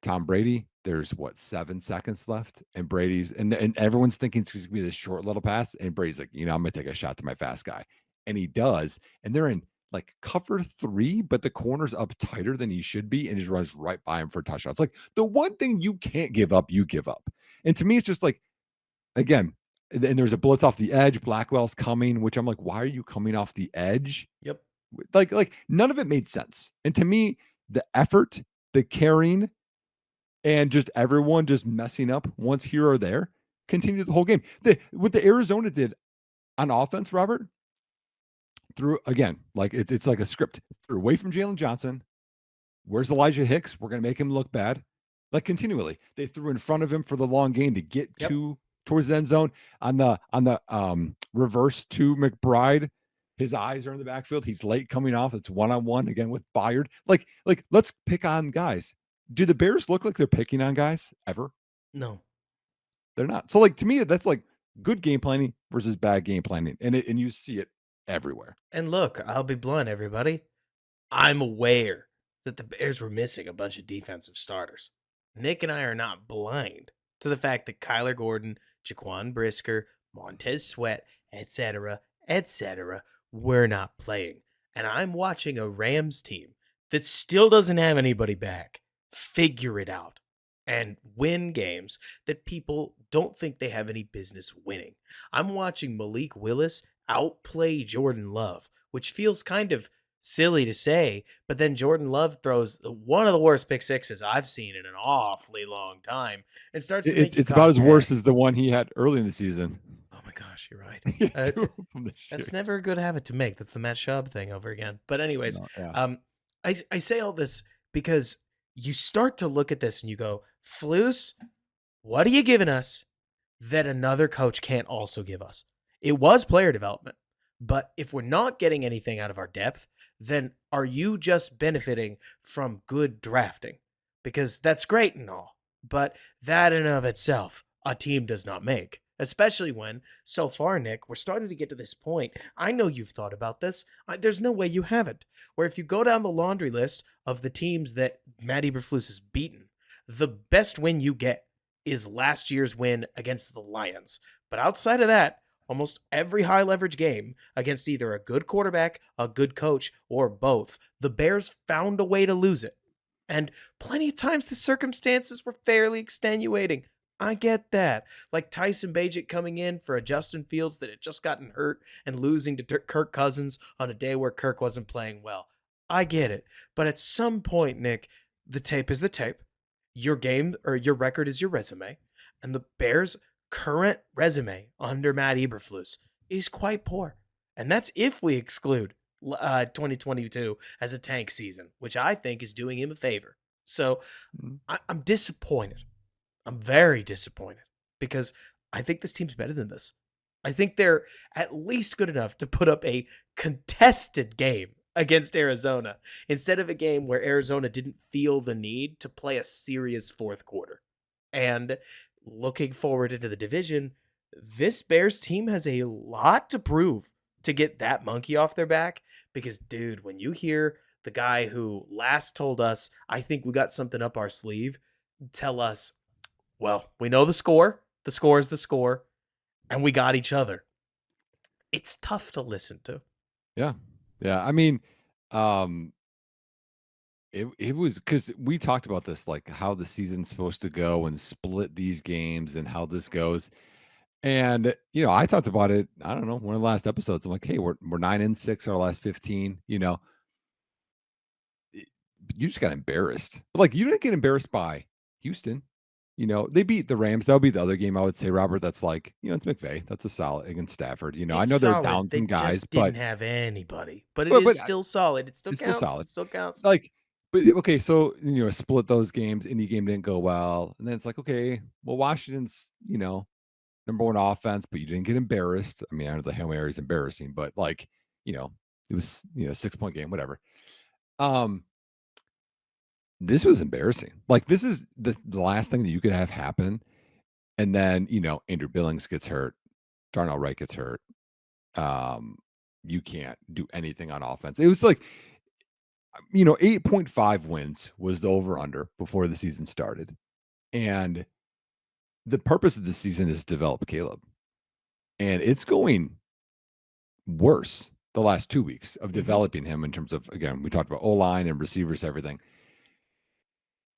Tom Brady, there's what 7 seconds left, and and everyone's thinking it's going to be this short little pass, and Brady's like, I'm going to take a shot to my fast guy, and he does, and they're in like cover 3, but the corner's up tighter than he should be, and he just runs right by him for a touchdown. It's like the one thing you can't give up, you give up, and to me, it's just like again, and there's a blitz off the edge. Blackwell's coming, which I'm like, why are you coming off the edge? Yep. Like none of it made sense. And to me, the effort, the carrying, and just everyone just messing up once here or there continued the whole game. What the Arizona did on offense, Robert, through again, like it's like a script. Threw away from Jalen Johnson. Where's Elijah Hicks? We're gonna make him look bad. Like continually. They threw in front of him for the long game to get Yep. towards the end zone. On the reverse to McBride. His eyes are in the backfield. He's late coming off. It's one-on-one again with Byard. Like let's pick on guys. Do the Bears look like they're picking on guys ever? No. They're not. So like to me, that's like good game planning versus bad game planning. And you see it everywhere. And look, I'll be blunt, everybody. I'm aware that the Bears were missing a bunch of defensive starters. Nick and I are not blind to the fact that Kyler Gordon, Jaquan Brisker, Montez Sweat, etc., were not playing. And I'm watching a Rams team that still doesn't have anybody back figure it out and win games that people don't think they have any business winning. I'm watching Malik Willis outplay Jordan Love, which feels kind of silly to say, but then Jordan Love throws one of the worst pick sixes I've seen in an awfully long time and starts to make you It's about as worse dang. as the one he had early in the season. Oh my gosh, you're right. Yeah, Uh, two of them this year. that's never a good habit to make. That's the Matt Schaub thing over again. But anyways, No, yeah. I say all this because you start to look at this and you go, Flus, what are you giving us that another coach can't also give us? It was player development, but if we're not getting anything out of our depth, then are you just benefiting from good drafting? Because that's great and all, but that in and of itself, a team does not make. Especially when, so far, Nick, we're starting to get to this point. I know you've thought about this. There's no way you haven't. Where if you go down the laundry list of the teams that Matt Eberflus has beaten, the best win you get is last year's win against the Lions. But outside of that, almost every high leverage game against either a good quarterback, a good coach, or both, the Bears found a way to lose it. And plenty of times the circumstances were fairly extenuating. I get that. Like Tyson Bagent coming in for a Justin Fields that had just gotten hurt and losing to Kirk Cousins on a day where Kirk wasn't playing well. I get it. But at some point, Nick, the tape is the tape. Your game or your record is your resume. And the Bears' current resume under Matt Eberflus is quite poor. And that's if we exclude 2022 as a tank season, which I think is doing him a favor. So Mhm. I'm disappointed. I'm very disappointed because I think this team's better than this. I think they're at least good enough to put up a contested game against Arizona instead of a game where Arizona didn't feel the need to play a serious fourth quarter. And looking forward into the division, this Bears team has a lot to prove to get that monkey off their back. Because, dude, when you hear the guy who last told us, I think we got something up our sleeve, tell us, well, we know the score is the score, and we got each other. It's tough to listen to. Yeah. Yeah. I mean, um, it was because we talked about this, like how the season's supposed to go and split these games and how this goes. And I talked about it. I don't know, one of the last episodes. I'm like, hey, we're 9-6 our last 15. You just got embarrassed. But like you didn't get embarrassed by Houston. They beat the Rams. That'll be the other game I would say, Robert. That's like, it's McVay. That's a solid against Stafford. I It's know they're solid. down They some guys, just but didn't have anybody, but it but is but still solid. It still it's still counts. solid. It still counts. Like, but okay, so split those games. Any game didn't go well, and then it's like, okay, well, Washington's number one offense, but you didn't get embarrassed. I mean, I know the Hail Mary is embarrassing, but like, you know, it was 6-point game, whatever. Um, this was embarrassing. Like, this is the last thing that you could have happen. And then, Andrew Billings gets hurt, Darnell Wright gets hurt. Um, you can't do anything on offense. It was like, 8.5 wins was the over under before the season started. And the purpose of the season is to develop Caleb. And it's going worse the last 2 weeks of Mhm. developing him in terms of, again, we talked about O-line and receivers, everything.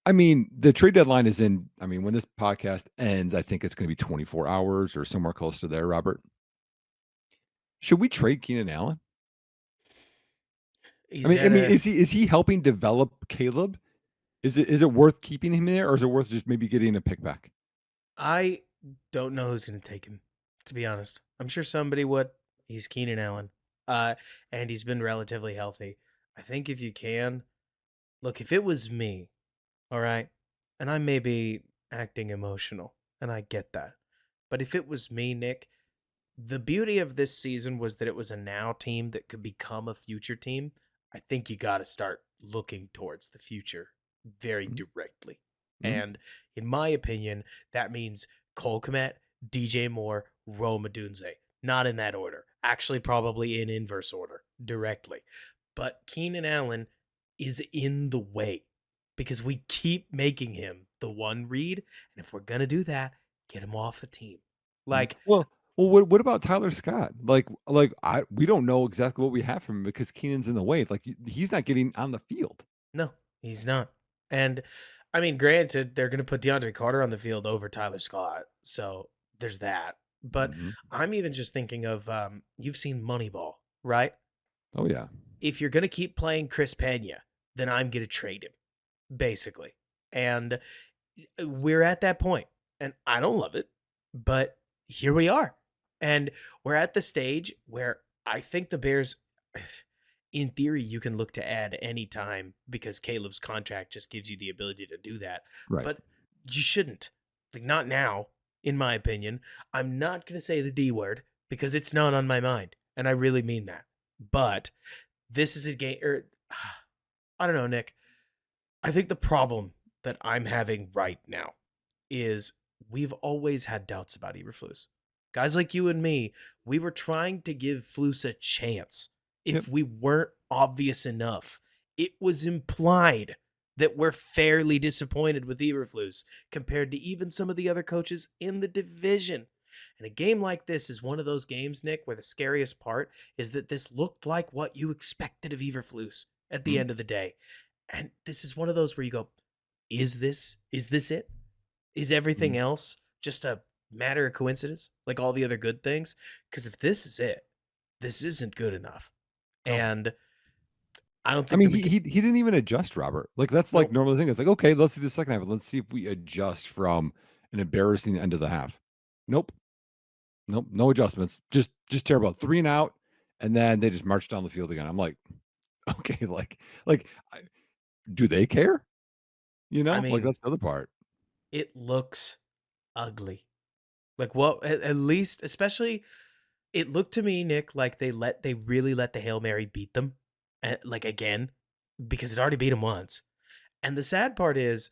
I mean, the trade deadline is when this podcast ends, I think it's going to be 24 hours or somewhere close to there, Robert. Should we trade Keenan Allen? I He's mean, I at mean, a is he helping develop Caleb? Is it worth keeping him there, or is it worth just maybe getting a pick back? I don't know who's going to take him, to be honest. I'm sure somebody would. He's Keenan Allen. And he's been relatively healthy. I think if you can, look, if it was me, all right, and I may be acting emotional, and I get that. But if it was me, Nick, the beauty of this season was that it was a now team that could become a future team. I think you got to start looking towards the future very Mhm, directly. mhm. And in my opinion, that means Cole Kmet, DJ Moore, Rome Odunze. Not in that order. Actually, probably in inverse order, directly. But Keenan Allen is in the way because we keep making him the one read. And if we're going to do that, get him off the team. Mhm. Like, Well, what about Tyler Scott? Like we don't know exactly what we have from him because Keenan's in the way. Like he's not getting on the field. no, he's not. And I mean, granted, they're going to put DeAndre Carter on the field over Tyler Scott. So there's that. But Mhm. I'm even just thinking of you've seen Moneyball, right? Oh yeah. If you're going to keep playing Chris Pena, then I'm going to trade him, basically. And we're at that point, and I don't love it, but here we are. And we're at the stage where I think the Bears, in theory, you can look to add any time because Caleb's contract just gives you the ability to do that. Right. But you shouldn't. Like, not now, in my opinion. I'm not going to say the D word because it's not on my mind. And I really mean that. But this is a game, or I don't know, Nick. I think the problem that I'm having right now is we've always had doubts about Eberflus. Guys like you and me, we were trying to give Flus a chance. Yep. If we weren't obvious enough, it was implied that we're fairly disappointed with Eberflus compared to even some of the other coaches in the division. And a game like this is one of those games, Nick, where the scariest part is that this looked like what you expected of Eberflus at the Mhm. end of the day. And this is one of those where you go, is this it? Is everything Mhm. else just a matter of coincidence, like all the other good things? Because if this is it, this isn't good enough. No. And I don't I think mean, that we he can. he he didn't even adjust, Robert. Like that's like Nope. normal thing. It's like, okay, let's see the second half. Let's see if we adjust from an embarrassing end of the half. Nope. Nope. No adjustments. Just terrible. 3 and out, and then they just march down the field again. I'm like, okay, like, do they care? I Like mean, that's the other part. it looks ugly. Like, what, at least, especially. It looked to me, Nick, like they really let the Hail Mary beat them, like again, because it already beat them once. And the sad part is,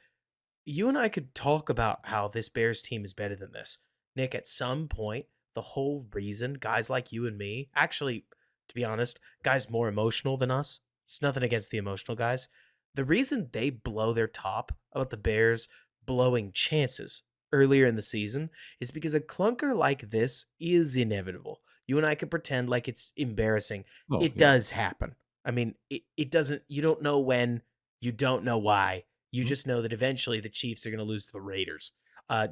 you and I could talk about how this Bears team is better than this. Nick, at some point, the whole reason guys like you and me, actually, to be honest, guys more emotional than us, it's nothing against the emotional guys. The reason they blow their top about the Bears blowing chances earlier in the season is because a clunker like this is inevitable. You and I could pretend like it's embarrassing. Oh, It yeah. does happen. I mean, it doesn't, you don't know when, you don't know why, you Mhm, just know that eventually the Chiefs are going to lose to the Raiders,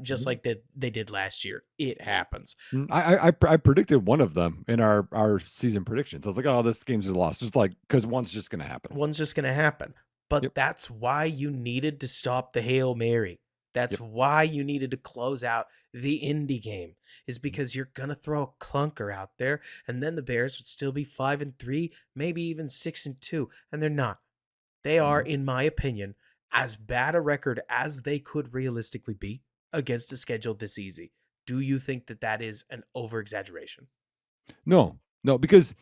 just mhm, like they did last year. It happens. mhm. I predicted one of them in our season predictions. I was like, "Oh, this game's a loss," just like because one's just gonna happen. One's just going to happen. But Yep, that's why you needed to stop the Hail Mary. That's yep, why you needed to close out the Indy game, is mhm, because you're going to throw a clunker out there, and then the Bears would still be 5-3, maybe even 6-2, and they're not. They are, mhm. in my opinion, as bad a record as they could realistically be against a schedule this easy. Do you think that that is an over exaggeration? No, no, because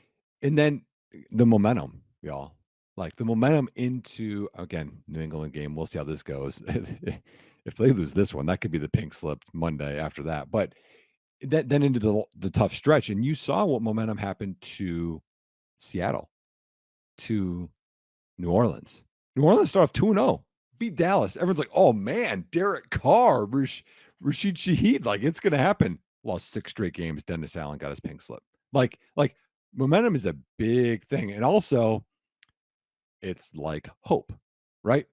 and then the momentum, y'all. Like the momentum into again, New England game. We'll see how this goes. If they lose this one, that could be the pink slip Monday after that. But then into the tough stretch, and you saw what momentum happened to Seattle, to New Orleans. New Orleans started off 2-0, beat Dallas. Everyone's like, "Oh man, Derek Carr, Rashid Shaheed, like it's gonna happen." Lost 6 straight games. Dennis Allen got his pink slip. Like momentum is a big thing, and also it's like hope, right?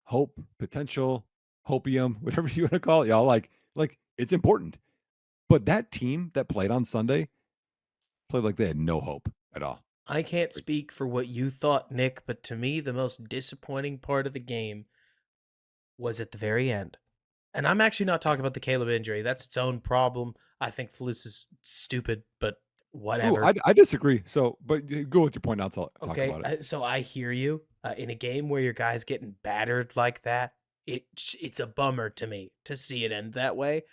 Hope, potential, hopium, whatever you want to call it, y'all. Like it's important. But that team that played on Sunday played like they had no hope at all. I can't Like, speak for what you thought, Nick, but to me, the most disappointing part of the game was at the very end. And I'm actually not talking about the Caleb injury. That's its own problem. I think Flus is stupid, but ooh, whatever. I disagree. So, but go with your point. I'll talk Okay, about it. so I hear you. In a game where your guy's getting battered like that, it's a bummer to me to see it end that way.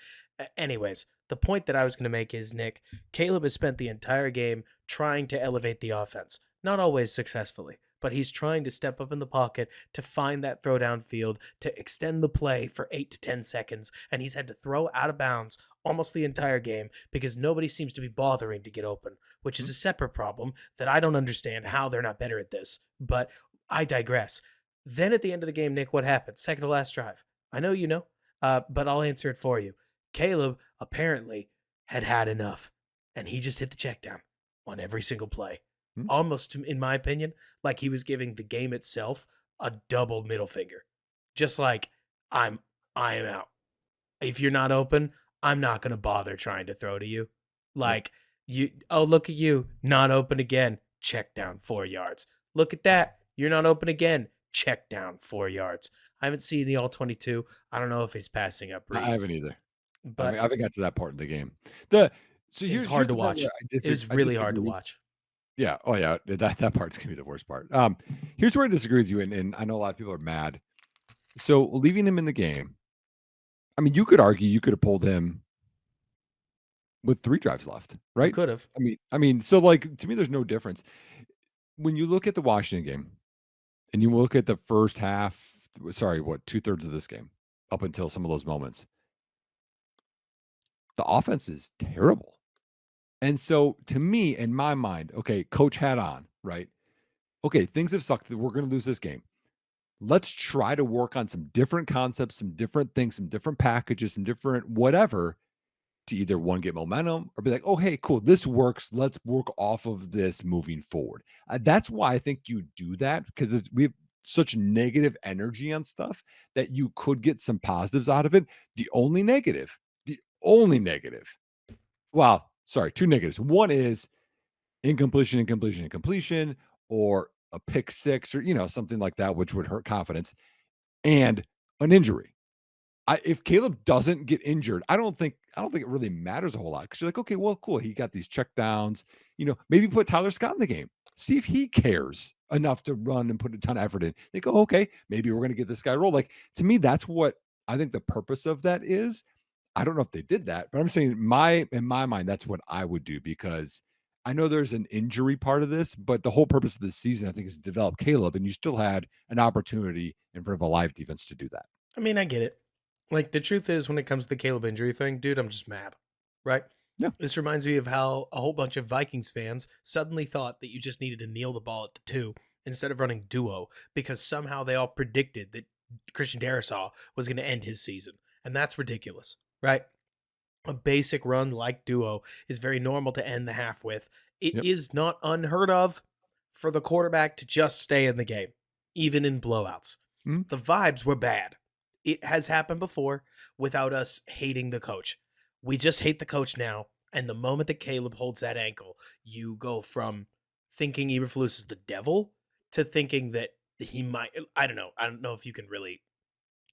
Anyways, the point that I was going to make is, Nick, Caleb has spent the entire game trying to elevate the offense, not always successfully, but he's trying to step up in the pocket to find that throw down field, to extend the play for 8 to 10 seconds, and he's had to throw out of bounds almost the entire game because nobody seems to be bothering to get open, which is Mhm. a separate problem that I don't understand how they're not better at this. But I digress. Then at the end of the game, Nick, what happened? Second to last drive. I know you know, but I'll answer it for you. Caleb apparently had had enough, and he just hit the check down on every single play. Mhm. Almost, in my opinion, like he was giving the game itself a double middle finger. Just like, I'm I am out. If you're not open, I'm not going to bother trying to throw to you. Yep. Like, oh, look at you, not open again, check down 4 yards. Look at that, you're not open again, check down 4 yards. I haven't seen the all 22. I don't know if he's passing up I reads, haven't either. but I haven't got to that part of the game. The so it was here's hard to the part where watch. It was I really hard to disagree. watch. Yeah. Oh yeah. That part's gonna be the worst part. Here's where I disagree with you, and I know a lot of people are mad. So leaving him in the game. I mean, you could argue you could have pulled him with 3 drives left, You right? could have. I mean, so like to me, there's no difference when you look at the Washington game and you look at the first half. Sorry, what 2/3 of this game up until some of those moments. The offense is terrible. And so to me, in my mind, okay, coach hat on, right? Okay, things have sucked. We're going to lose this game. Let's try to work on some different concepts, some different things, some different packages, some different whatever to either one, get momentum or be like, oh, hey, cool, this works. Let's work off of this moving forward. That's why I think you do that because we have such negative energy on stuff that you could get some positives out of it. The only negative, well, sorry, two negatives. One is incompletion, incompletion, incompletion, or a pick six, or something like that, which would hurt confidence, and an injury. If Caleb doesn't get injured, I don't think it really matters a whole lot because you're like, okay, well, cool. He got these check downs. Maybe put Tyler Scott in the game. See if he cares enough to run and put a ton of effort in. They go, okay, maybe we're gonna get this guy rolled. Like to me, that's what I think the purpose of that is. I don't know if they did that, but I'm saying in my mind, that's what I would do because I know there's an injury part of this, but the whole purpose of this season, I think, is to develop Caleb, and you still had an opportunity in front of a live defense to do that. I mean, I get it. Like, the truth is, when it comes to the Caleb injury thing, dude, I'm just mad, right? Yeah. This reminds me of how a whole bunch of Vikings fans suddenly thought that you just needed to kneel the ball at the two instead of running duo because somehow they all predicted that Christian Darrisaw was going to end his season. And that's ridiculous, right? A basic run like duo is very normal to end the half with. It Yep. is not unheard of for the quarterback to just stay in the game, even in blowouts. Mhm. The vibes were bad. It has happened before without us hating the coach. We just hate the coach now. And the moment that Caleb holds that ankle, you go from thinking Eberflus is the devil to thinking that he might. I don't know. I don't know if you can really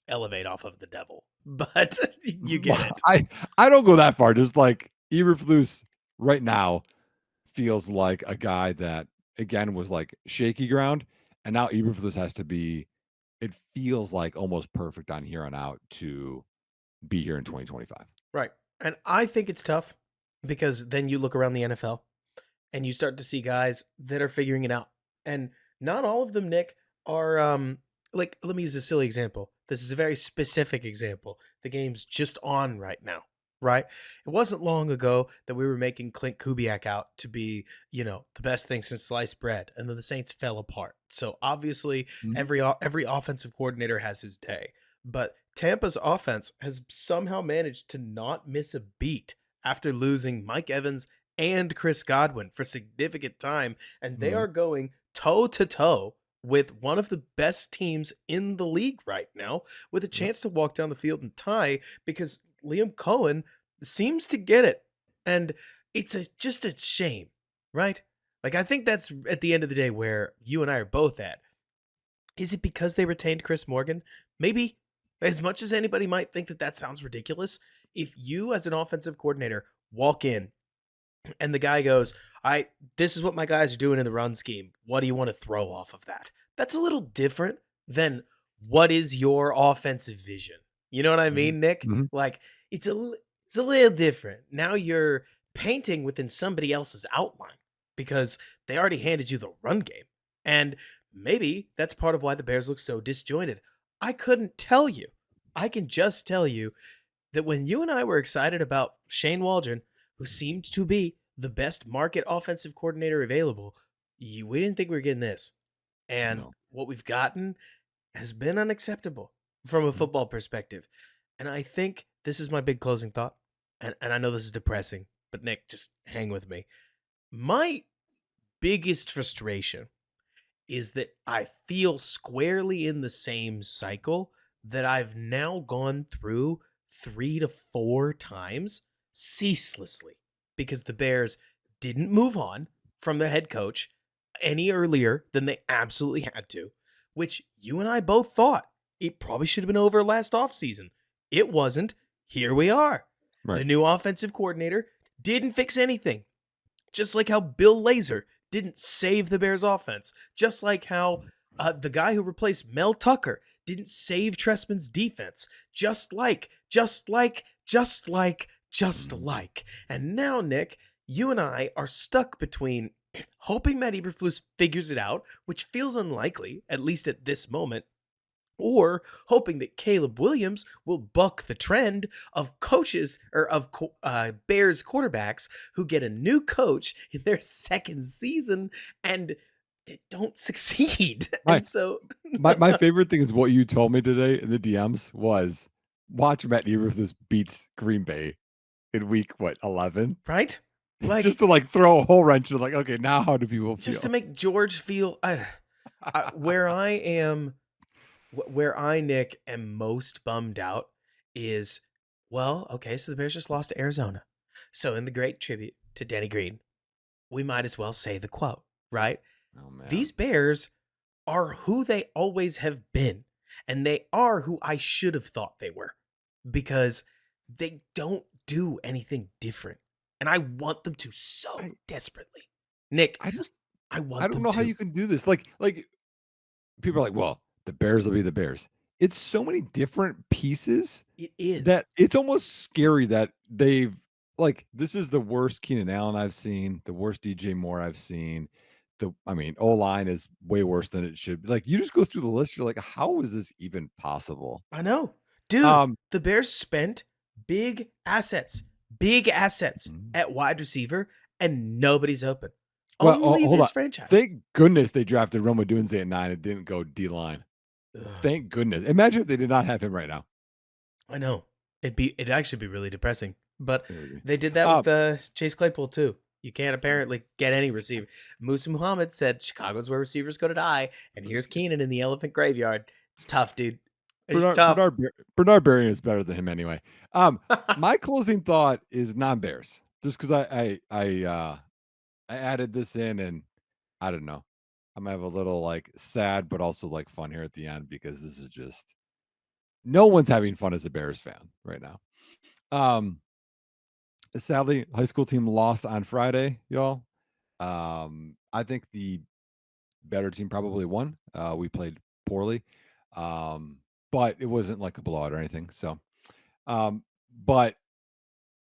elevate off of the devil, but you get Well, it. I don't go that far. Just like Eberflus right now feels like a guy that again was like shaky ground, and now Eberflus has to be. It feels like almost perfect on here on out to be here in 2025. Right. And I think it's tough because then you look around the NFL and you start to see guys that are figuring it out. And not all of them, Nick, are like let me use a silly example. This is a very specific example. The game's just on right now, right? It wasn't long ago that we were making Clint Kubiak out to be, the best thing since sliced bread, and then the Saints fell apart. So obviously, Mhm. every offensive coordinator has his day, but Tampa's offense has somehow managed to not miss a beat after losing Mike Evans and Chris Godwin for significant time, and they Mhm. are going toe to toe with one of the best teams in the league right now, with a Yep. chance to walk down the field and tie because Liam Cohen seems to get it. And it's just a shame, right? Like, I think that's at the end of the day where you and I are both at. Is it because they retained Chris Morgan? Maybe. As much as anybody might think that that sounds ridiculous, if you as an offensive coordinator walk in and the guy goes, "I this is what my guys are doing in the run scheme. What do you want to throw off of that?" That's a little different than what is your offensive vision. You know what I Mhm. mean, Nick? Mhm. Like it's a little different. Now you're painting within somebody else's outline because they already handed you the run game. And maybe that's part of why the Bears look so disjointed. I couldn't tell you. I can just tell you that when you and I were excited about Shane Waldron, who seemed to be the best market offensive coordinator available, we didn't think we were getting this. And No. what we've gotten has been unacceptable from a Mhm. football perspective. And I think this is my big closing thought. And I know this is depressing, but Nick, just hang with me. My biggest frustration is that I feel squarely in the same cycle that I've now gone through 3 to 4 times ceaselessly because the Bears didn't move on from the head coach any earlier than they absolutely had to, which you and I both thought it probably should have been over last offseason. It wasn't. Here we are. The Right. new offensive coordinator didn't fix anything. Just like how Bill Lazor didn't save the Bears offense. Just like how the guy who replaced Mel Tucker didn't save Trestman's defense. Just Mhm. like. And now, Nick, you and I are stuck between hoping Matt Eberflus figures it out, which feels unlikely, at least at this moment, or hoping that Caleb Williams will buck the trend of coaches or of Bears quarterbacks who get a new coach in their second season and they don't succeed. My And so, my favorite thing is what you told me today in the DMs was watch Matt Eberflus beats Green Bay in week what 11, right? just Like, to like throw a whole wrench to like okay now how do people just to feel? make George feel where I am, where I, Nick, am most bummed out is, well, okay, so the Bears just lost to Arizona. So, in the great tribute to Danny Green, we might as well say the quote, right? Oh man, These Bears are who they always have been, and they are who I should have thought they were because they don't do anything different. And I want them to so I desperately. Nick, I just I I want don't them know how to. you can do this. Like people are like, well, the Bears will be the Bears. it's so many different pieces It is. that it's almost scary that they've like, this is the worst Keenan Allen I've seen, the worst DJ Moore I've seen. I mean, O-line is way worse than it should be. Like, you just go through the list, you're like, "How is this even possible?" I know. Dude, Um the Bears spent big assets Mhm. at wide receiver, and nobody's open. Well, Only hold on. this franchise. Thank goodness they drafted Rome Odunze at 9 and didn't go D-line. Ugh, Thank goodness. Imagine if they did not have him right now. I know. It'd actually be really depressing. But It would be. they did that Um, with Chase Claypool too. You can't apparently get any receiver. Musa Muhammad said Chicago's where receivers go to die, and here's Keenan in the elephant graveyard. It's tough, dude. It's Bernard tough. Bernard Ber Bernard Berrian is better than him anyway. My closing thought is non-Bears, just 'cause I added this in and I don't know. I'm gonna have a little, like, sad, but also, like, fun here at the end because this is just no one's having fun as a Bears fan right now. Um, Sadly, high school team lost on Friday, y'all. I think the better team probably won. We played poorly, um, but it wasn't like a blowout or anything. So, um, but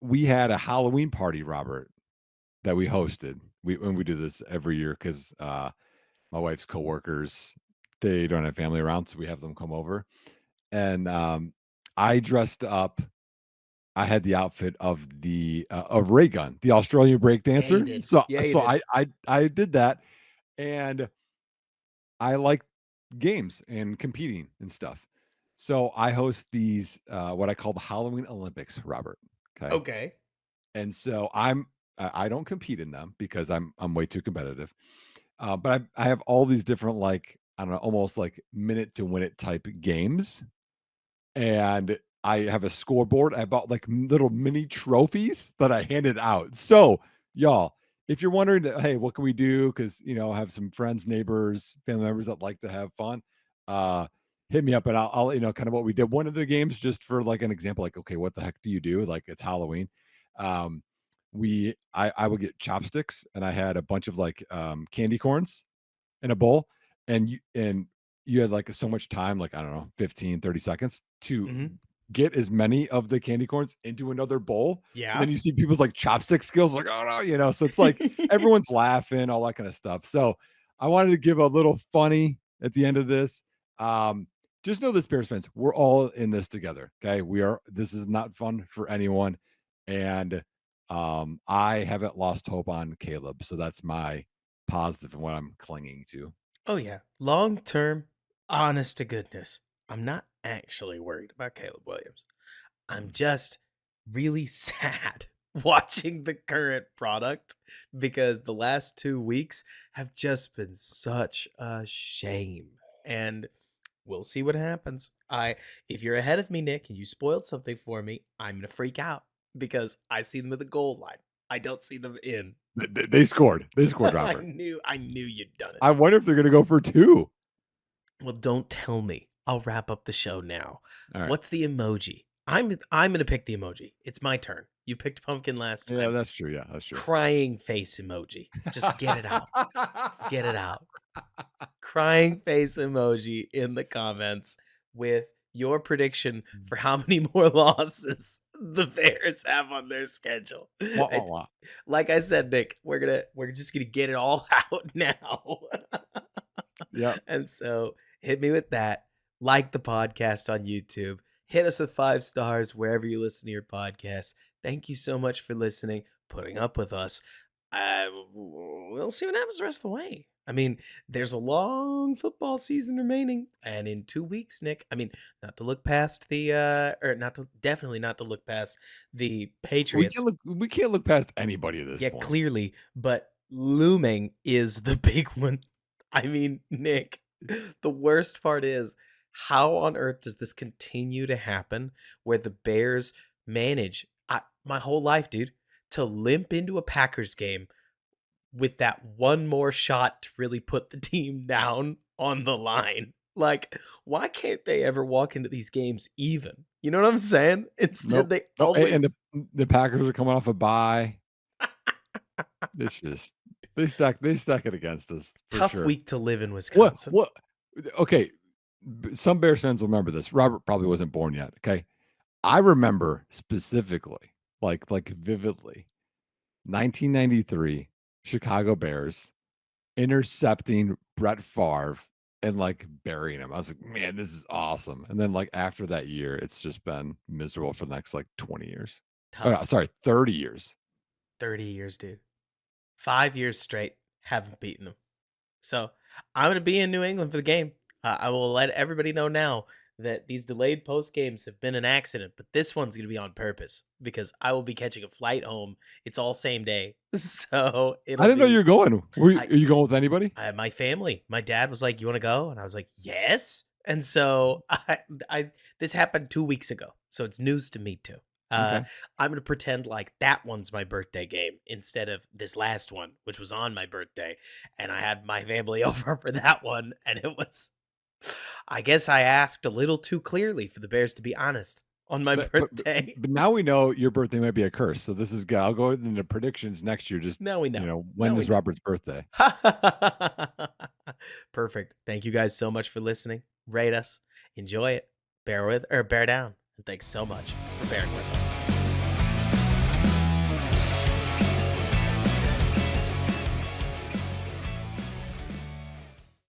we had a Halloween party, Robert, that we hosted. We do this every year because my wife's coworkers they don't have family around, so we have them come over. And I dressed up. I had the outfit of Ray Gun, the Australian break Yeah, you dancer. did. So Yeah, you so did. I did that, and I like games and competing and stuff. So I host these what I call the Halloween Olympics, Robert. Okay. Okay. And so I don't compete in them because I'm way too competitive. But I have all these different like I don't know, almost like minute to win it type games and I have a scoreboard. I bought like little mini trophies that I handed out. So, y'all, if you're wondering, hey, what can we do? Because I have some friends, neighbors, family members that like to have fun. Uh, Hit me up and I'll let you know kind of what we did. One of the games, just for like an example, like, okay, what the heck do you do? Like it's Halloween. Um, I would get chopsticks and I had a bunch of like candy corns in a bowl and you had like so much time like I don't know 15-30 seconds to Hmm. get as many of the candy corns into another bowl and Yeah. then you see people's like chopstick skills like oh no so it's like everyone's laughing all that kind of stuff so I wanted to give a little funny at the end of this um just know this Bears fans we're all in this together okay this is not fun for anyone and I haven't lost hope on Caleb so that's my positive and what I'm clinging to. Oh yeah. Long term, honest to goodness. I'm not actually worried about Caleb Williams. I'm Mm. just really sad watching the current product because the last 2 weeks have just been such a shame. And we'll see what happens. If you're ahead of me, Nick, and you spoiled something for me, I'm gonna freak out because I see them at the goal line. I don't see them in. They scored. They scored, Robert. I knew you'd done it. I wonder if they're gonna go for 2. Well, don't tell me. I'll wrap up the show now. All right. What's the emoji? I'm gonna pick the emoji. It's my turn. You picked pumpkin last Yeah, time. that's true. Yeah, that's true. Crying face emoji. Just get it out. Get it out. Crying face emoji in the comments with your prediction for how many more losses the Bears have on their schedule. Wah, wah, wah. Like I said, Nick, we're just gonna get it all out now. Yep. And so hit me with that. Like the podcast on YouTube. Hit us with 5 stars wherever you listen to your podcast. Thank you so much for listening, putting up with us. We'll see what happens the rest of the way. I mean, there's a long football season remaining, and in 2 weeks, Nick. I mean, not to look past the or not to definitely not to look past the Patriots. We can't look past anybody at this Yeah, point. clearly, but looming is the big one. I mean, Nick, the worst part is how on earth does this continue to happen where the Bears manage my whole life, dude, to limp into a Packers game with that one more shot to really put the team down on the line? Like, why can't they ever walk into these games even? You know what I'm saying? Instead, Nope. they No, and always. the Packers are coming off a bye. It's just they stack it against us for Tough sure. week to live in What Wisconsin. what okay, some Bears fans will remember this. Robert probably wasn't born yet. Okay. I remember specifically, like vividly, 1993 Chicago Bears intercepting Brett Favre and like burying him. I was like, man, this is awesome. And then like after that year, it's just been miserable for the next like 20 years. Oh, no, Tough. sorry, 30 years. 30 years, dude. 5 years straight, haven't beaten them. So I'm going to be in New England for the game. I will let everybody know now that these delayed post games have been an accident, but this one's going to be on purpose because I will be catching a flight home. It's all same day. So I it'll didn't know you be, were going. I, Are you going with anybody? my family. My dad was like, "You want to go?" And I was like, "Yes." And so I this happened 2 weeks ago, so it's news to me too. Uh, Okay. I'm gonna pretend like that one's my birthday game instead of this last one, which was on my birthday, and I had my family over for that one, and it was. I guess I asked a little too clearly for the Bears to be honest on my birthday. But now we know your birthday might be a curse. So this is good. I'll go into predictions next year. Just, Now we know. when Now we is know. Robert's birthday? Perfect. Thank you guys so much for listening. Rate us. Enjoy it. Bear with or bear down. And thanks so much for bearing with us.